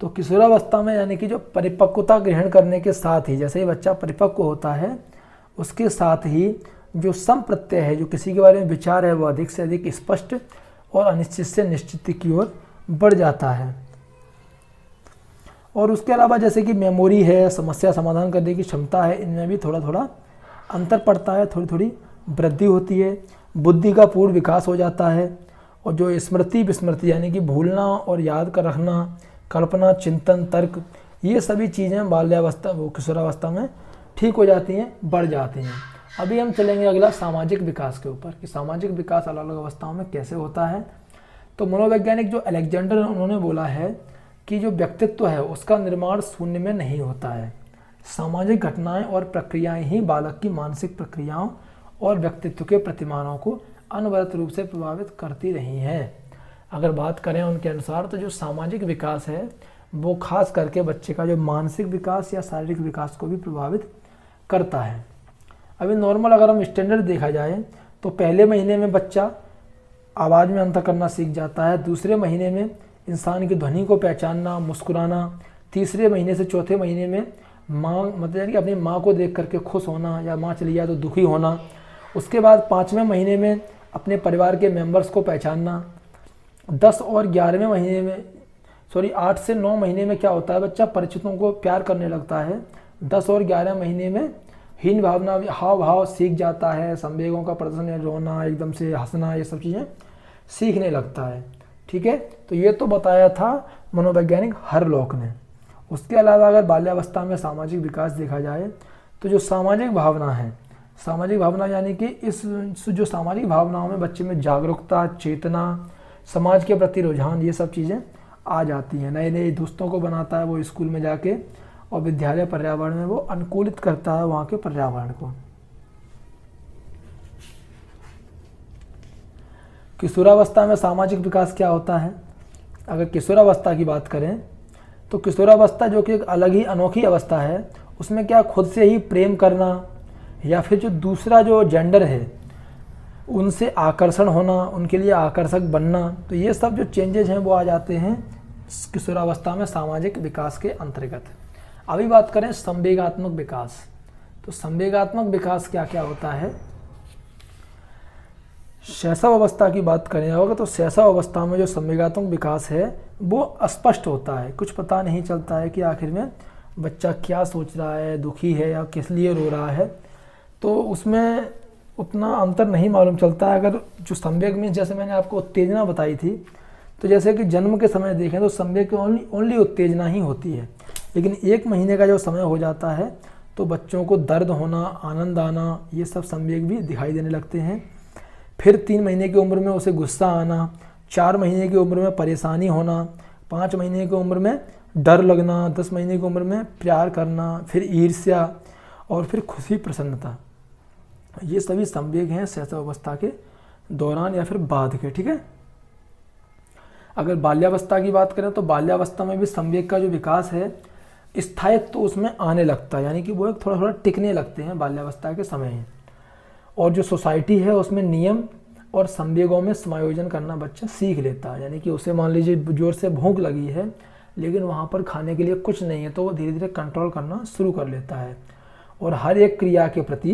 Speaker 1: तो किशोरावस्था में यानी कि जो परिपक्वता ग्रहण करने के साथ ही, जैसे ही बच्चा परिपक्व होता है उसके साथ ही जो संप्रत्यय है, जो किसी के बारे में विचार है, वो अधिक से अधिक स्पष्ट और अनिश्चित से निश्चित की ओर बढ़ जाता है। और उसके अलावा जैसे कि मेमोरी है, समस्या समाधान करने की क्षमता है, इनमें भी थोड़ा थोड़ा अंतर पड़ता है, थोड़ी थोड़ी वृद्धि होती है, बुद्धि का पूर्ण विकास हो जाता है। और जो स्मृति विस्मृति यानी कि भूलना और याद कर रखना, कल्पना, चिंतन, तर्क, ये सभी चीज़ें बाल्यावस्था वो किशोरावस्था में ठीक हो जाती हैं, बढ़ जाती हैं। अभी हम चलेंगे अगला सामाजिक विकास के ऊपर कि सामाजिक विकास अलग अलग अवस्थाओं में कैसे होता है। तो मनोवैज्ञानिक जो अलेक्जेंडर है उन्होंने बोला है कि जो व्यक्तित्व है उसका निर्माण शून्य में नहीं होता है, सामाजिक घटनाएं और प्रक्रियाएं ही बालक की मानसिक प्रक्रियाओं और व्यक्तित्व के प्रतिमानों को अनवरत रूप से प्रभावित करती रही हैं। अगर बात करें उनके अनुसार तो जो सामाजिक विकास है वो खास करके बच्चे का जो मानसिक विकास या शारीरिक विकास को भी प्रभावित करता है। अभी नॉर्मल अगर हम स्टैंडर्ड देखा जाए तो पहले महीने में बच्चा आवाज़ में अंतर करना सीख जाता है, दूसरे महीने में इंसान की ध्वनि को पहचानना, मुस्कुराना, तीसरे महीने से चौथे महीने में माँ मतलब कि अपनी माँ को देख करके खुश होना या माँ चली जाए तो दुखी होना, उसके बाद 5वें महीने में अपने परिवार के मेंबर्स को पहचानना, 10 और 11वें महीने में 8 से 9 महीने में क्या होता है बच्चा परिचितों को प्यार करने लगता है, 10 और 11 महीने में हीन भावना हाव भाव सीख जाता है, संवेगों का प्रदर्शन, रोना, एकदम से हंसना, ये सब चीज़ें सीखने लगता है, ठीक है। तो ये तो बताया था मनोवैज्ञानिक हरलॉक ने। उसके अलावा अगर बाल्यावस्था में सामाजिक विकास देखा जाए तो जो सामाजिक भावना है, सामाजिक भावना यानी कि इस जो सामाजिक भावनाओं में बच्चे में जागरूकता, चेतना, समाज के प्रति रुझान, ये सब चीज़ें आ जाती हैं। नए नए दोस्तों को बनाता है वो स्कूल में जाके, और विद्यालय पर्यावरण में वो अनुकूलित करता है वहाँ के पर्यावरण को। किशोरावस्था में सामाजिक विकास क्या होता है? अगर किशोरावस्था की बात करें तो किशोरावस्था जो कि एक अलग ही अनोखी अवस्था है, उसमें क्या खुद से ही प्रेम करना या फिर जो दूसरा जो जेंडर है उनसे आकर्षण होना, उनके लिए आकर्षक बनना, तो ये सब जो चेंजेज हैं वो आ जाते हैं किशोरावस्था में सामाजिक विकास के अंतर्गत। अभी बात करें संवेगात्मक विकास। तो संवेगात्मक विकास क्या क्या होता है। शैशव अवस्था की बात करें होगा तो शैशव अवस्था में जो संवेगात्मक विकास है वो अस्पष्ट होता है, कुछ पता नहीं चलता है कि आखिर में बच्चा क्या सोच रहा है, दुखी है या किस लिए रो रहा है, तो उसमें उतना अंतर नहीं मालूम चलता है। अगर जो संवेग में, जैसे मैंने आपको उत्तेजना बताई थी, तो जैसे कि जन्म के समय देखें तो संवेग की ओनली उत्तेजना ही होती है, लेकिन 1 महीने का जो समय हो जाता है तो बच्चों को दर्द होना, आनंद आना, ये सब संवेग भी दिखाई देने लगते हैं। फिर 3 महीने की उम्र में उसे गुस्सा आना, 4 महीने की उम्र में परेशानी होना, 5 महीने की उम्र में डर लगना, 10 महीने की उम्र में प्यार करना, फिर ईर्ष्या और फिर खुशी, प्रसन्नता। ये सभी संवेग हैं शैशव अवस्था के दौरान या फिर बाद के। ठीक है। अगर बाल्यावस्था की बात करें तो बाल्यावस्था में भी संवेग का जो विकास है स्थायित्व तो उसमें आने लगता है, यानी कि वो एक थोड़ा थोड़ा टिकने लगते हैं बाल्यावस्था के समय। और जो सोसाइटी है उसमें नियम और संवेगों में समायोजन करना बच्चा सीख लेता है, यानी कि उसे मान लीजिए जोर से भूख लगी है लेकिन वहाँ पर खाने के लिए कुछ नहीं है, तो वो धीरे धीरे कंट्रोल करना शुरू कर लेता है और हर एक क्रिया के प्रति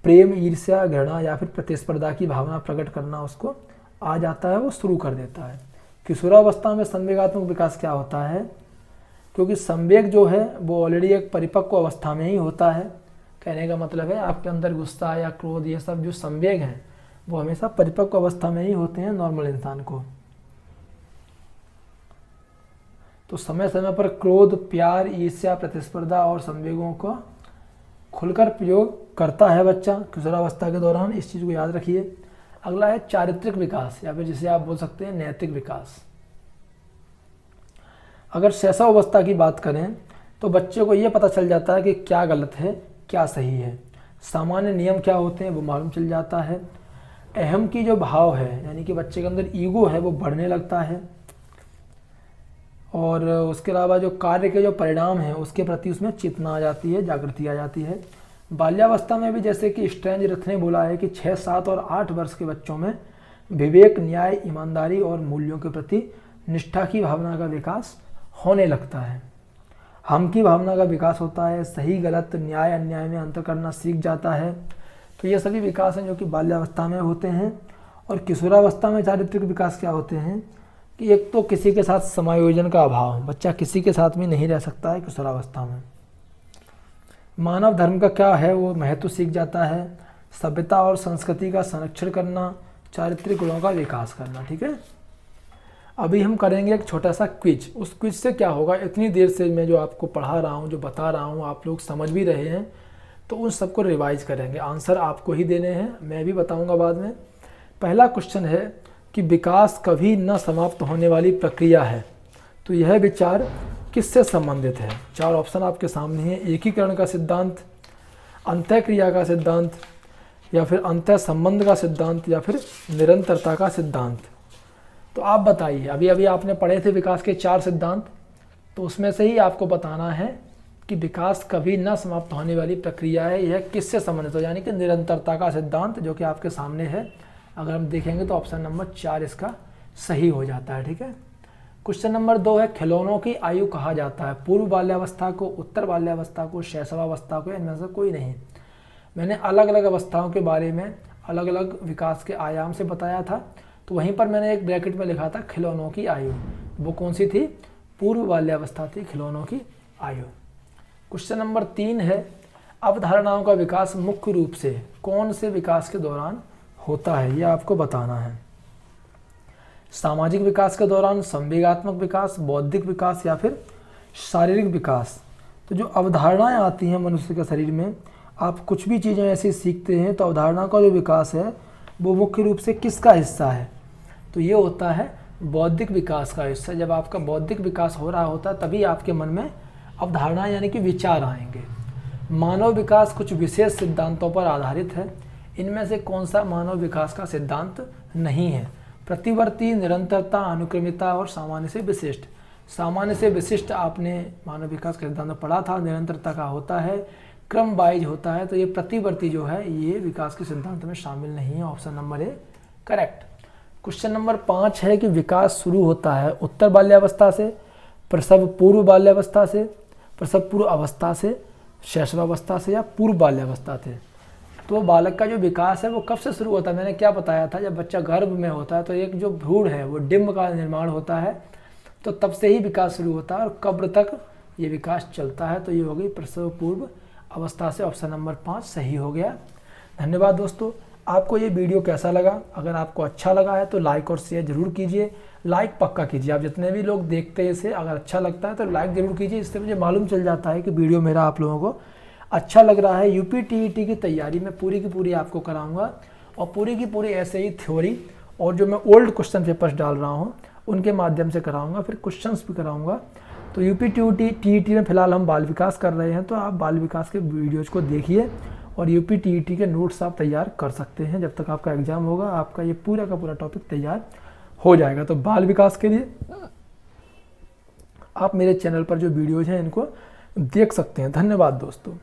Speaker 1: प्रेम, ईर्ष्या, घृणा या फिर प्रतिस्पर्धा की भावना प्रकट करना उसको आ जाता है, वो शुरू कर देता है। किशोरावस्था में संवेगात्मक विकास क्या होता है, क्योंकि संवेग जो है वो ऑलरेडी एक परिपक्व अवस्था में ही होता है। कहने का मतलब है आपके अंदर गुस्सा या क्रोध, ये सब जो संवेग हैं वो हमेशा परिपक्व अवस्था में ही होते हैं नॉर्मल इंसान को। तो समय समय पर क्रोध, प्यार, ईर्ष्या, प्रतिस्पर्धा और संवेगों का खुलकर प्रयोग करता है बच्चा किशोरावस्था के दौरान, इस चीज़ को याद रखिए। अगला है चारित्रिक विकास या फिर जिसे आप बोल सकते हैं नैतिक विकास। अगर शैशव अवस्था की बात करें तो बच्चे को ये पता चल जाता है कि क्या गलत है, क्या सही है, सामान्य नियम क्या होते हैं वो मालूम चल जाता है। अहम की जो भाव है, यानी कि बच्चे के अंदर ईगो है, वो बढ़ने लगता है। और उसके अलावा जो कार्य के जो परिणाम हैं उसके प्रति उसमें चेतना आ जाती है, जागृति आ जाती है। बाल्यावस्था में भी जैसे कि स्ट्रेंज रथ ने बोला है कि 6, 7 और 8 वर्ष के बच्चों में विवेक, न्याय, ईमानदारी और मूल्यों के प्रति निष्ठा की भावना का विकास होने लगता है। हम की भावना का विकास होता है, सही गलत, न्याय अन्याय में अंतर करना सीख जाता है। तो ये सभी विकास हैं जो कि बाल्यावस्था में होते हैं। और किशोरावस्था में चारित्रिक विकास क्या होते हैं कि एक तो किसी के साथ समायोजन का अभाव, बच्चा किसी के साथ भी नहीं रह सकता है किशोरावस्था में। मानव धर्म का क्या है वो महत्व सीख जाता है। सभ्यता और संस्कृति का संरक्षण करना, चारित्रिक गुणों का विकास करना। ठीक है। अभी हम करेंगे एक छोटा सा क्विज। उस क्विज से क्या होगा, इतनी देर से मैं जो आपको पढ़ा रहा हूँ, जो बता रहा हूँ, आप लोग समझ भी रहे हैं, तो उन सबको रिवाइज करेंगे। आंसर आपको ही देने हैं, मैं भी बताऊँगा बाद में। पहला क्वेश्चन है कि विकास कभी न समाप्त होने वाली प्रक्रिया है, तो यह विचार किससे संबंधित है। 4 ऑप्शन आपके सामने हैं। एकीकरण का सिद्धांत, अंतःक्रिया का सिद्धांत, या फिर अंतः संबंध का सिद्धांत, या फिर निरंतरता का सिद्धांत। तो आप बताइए, अभी अभी आपने पढ़े थे विकास के 4 सिद्धांत, तो उसमें से ही आपको बताना है कि विकास कभी न समाप्त होने वाली प्रक्रिया है, यह किससे संबंधित हो, यानी कि निरंतरता का सिद्धांत, जो कि आपके सामने है। अगर हम देखेंगे तो ऑप्शन नंबर 4 इसका सही हो जाता है। ठीक है। क्वेश्चन नंबर 2 है खिलौनों की आयु कहा जाता है पूर्व बाल्यावस्था को, उत्तर बाल्यावस्था को, शैशवावस्था को, इनमें से कोई नहीं। मैंने अलग अलग अवस्थाओं के बारे में अलग अलग विकास के आयाम से बताया था, तो वहीं पर मैंने एक ब्रैकेट में लिखा था खिलौनों की आयु। वो कौन सी थी, पूर्व बाल्यावस्था थी खिलौनों की आयु। क्वेश्चन नंबर 3 है अवधारणाओं का विकास मुख्य रूप से कौन से विकास के दौरान होता है, ये आपको बताना है। सामाजिक विकास के दौरान, संवेगात्मक विकास, बौद्धिक विकास, या फिर शारीरिक विकास। तो जो अवधारणाएं आती हैं मनुष्य के शरीर में, आप कुछ भी चीज़ें ऐसी सीखते हैं तो अवधारणा का जो विकास है वो मुख्य रूप से किसका हिस्सा है, तो ये होता है बौद्धिक विकास का हिस्सा। जब आपका बौद्धिक विकास हो रहा होता है तभी आपके मन में अवधारणा यानी कि विचार आएंगे। मानव विकास कुछ विशेष सिद्धांतों पर आधारित है। इनमें से कौन सा मानव विकास का सिद्धांत नहीं है। प्रतिवर्ती, निरंतरता, अनुक्रमिता और सामान्य से विशिष्ट। सामान्य से विशिष्ट आपने मानव विकास के सिद्धांत में पढ़ा था, निरंतरता का होता है, क्रम वाइज होता है, तो ये प्रतिवर्ती जो है ये विकास के सिद्धांत में शामिल नहीं है। Option number A correct. Question number 5 है कि विकास शुरू होता है उत्तर बाल्यावस्था से, प्रसव पूर्व बाल्यावस्था से, प्रसव पूर्व अवस्था से, शैशवावस्था से या पूर्व बाल्यावस्था से। तो बालक का जो विकास है वो कब से शुरू होता है, मैंने क्या बताया था, जब बच्चा गर्भ में होता है तो एक जो भ्रूण है वो डिम्ब का निर्माण होता है, तो तब से ही विकास शुरू होता है और कब्र तक ये विकास चलता है। तो ये हो गई प्रसव पूर्व अवस्था से। ऑप्शन नंबर 5 सही हो गया। धन्यवाद दोस्तों। आपको ये वीडियो कैसा लगा? अगर आपको अच्छा लगा है तो लाइक और शेयर जरूर कीजिए। लाइक पक्का कीजिए, आप जितने भी लोग देखते हैं इसे, अगर अच्छा लगता है तो लाइक जरूर कीजिए। इससे मुझे मालूम चल जाता है कि वीडियो मेरा आप लोगों को अच्छा लग रहा है। यूपी टीईटी की तैयारी में पूरी की पूरी आपको कराऊंगा और पूरी की पूरी ऐसे ही थ्योरी और जो मैं ओल्ड क्वेश्चन पेपर्स डाल रहा हूँ उनके माध्यम से कराऊंगा, फिर क्वेश्चंस भी कराऊंगा। तो यूपी टीईटी में फिलहाल हम बाल विकास कर रहे हैं, तो आप बाल विकास के वीडियोज़ को देखिए और यूपी टीईटी के नोट्स आप तैयार कर सकते हैं। जब तक आपका एग्जाम होगा आपका ये पूरा का पूरा टॉपिक तैयार हो जाएगा। तो बाल विकास के लिए आप मेरे चैनल पर जो वीडियोज़ हैं इनको देख सकते हैं। धन्यवाद दोस्तों।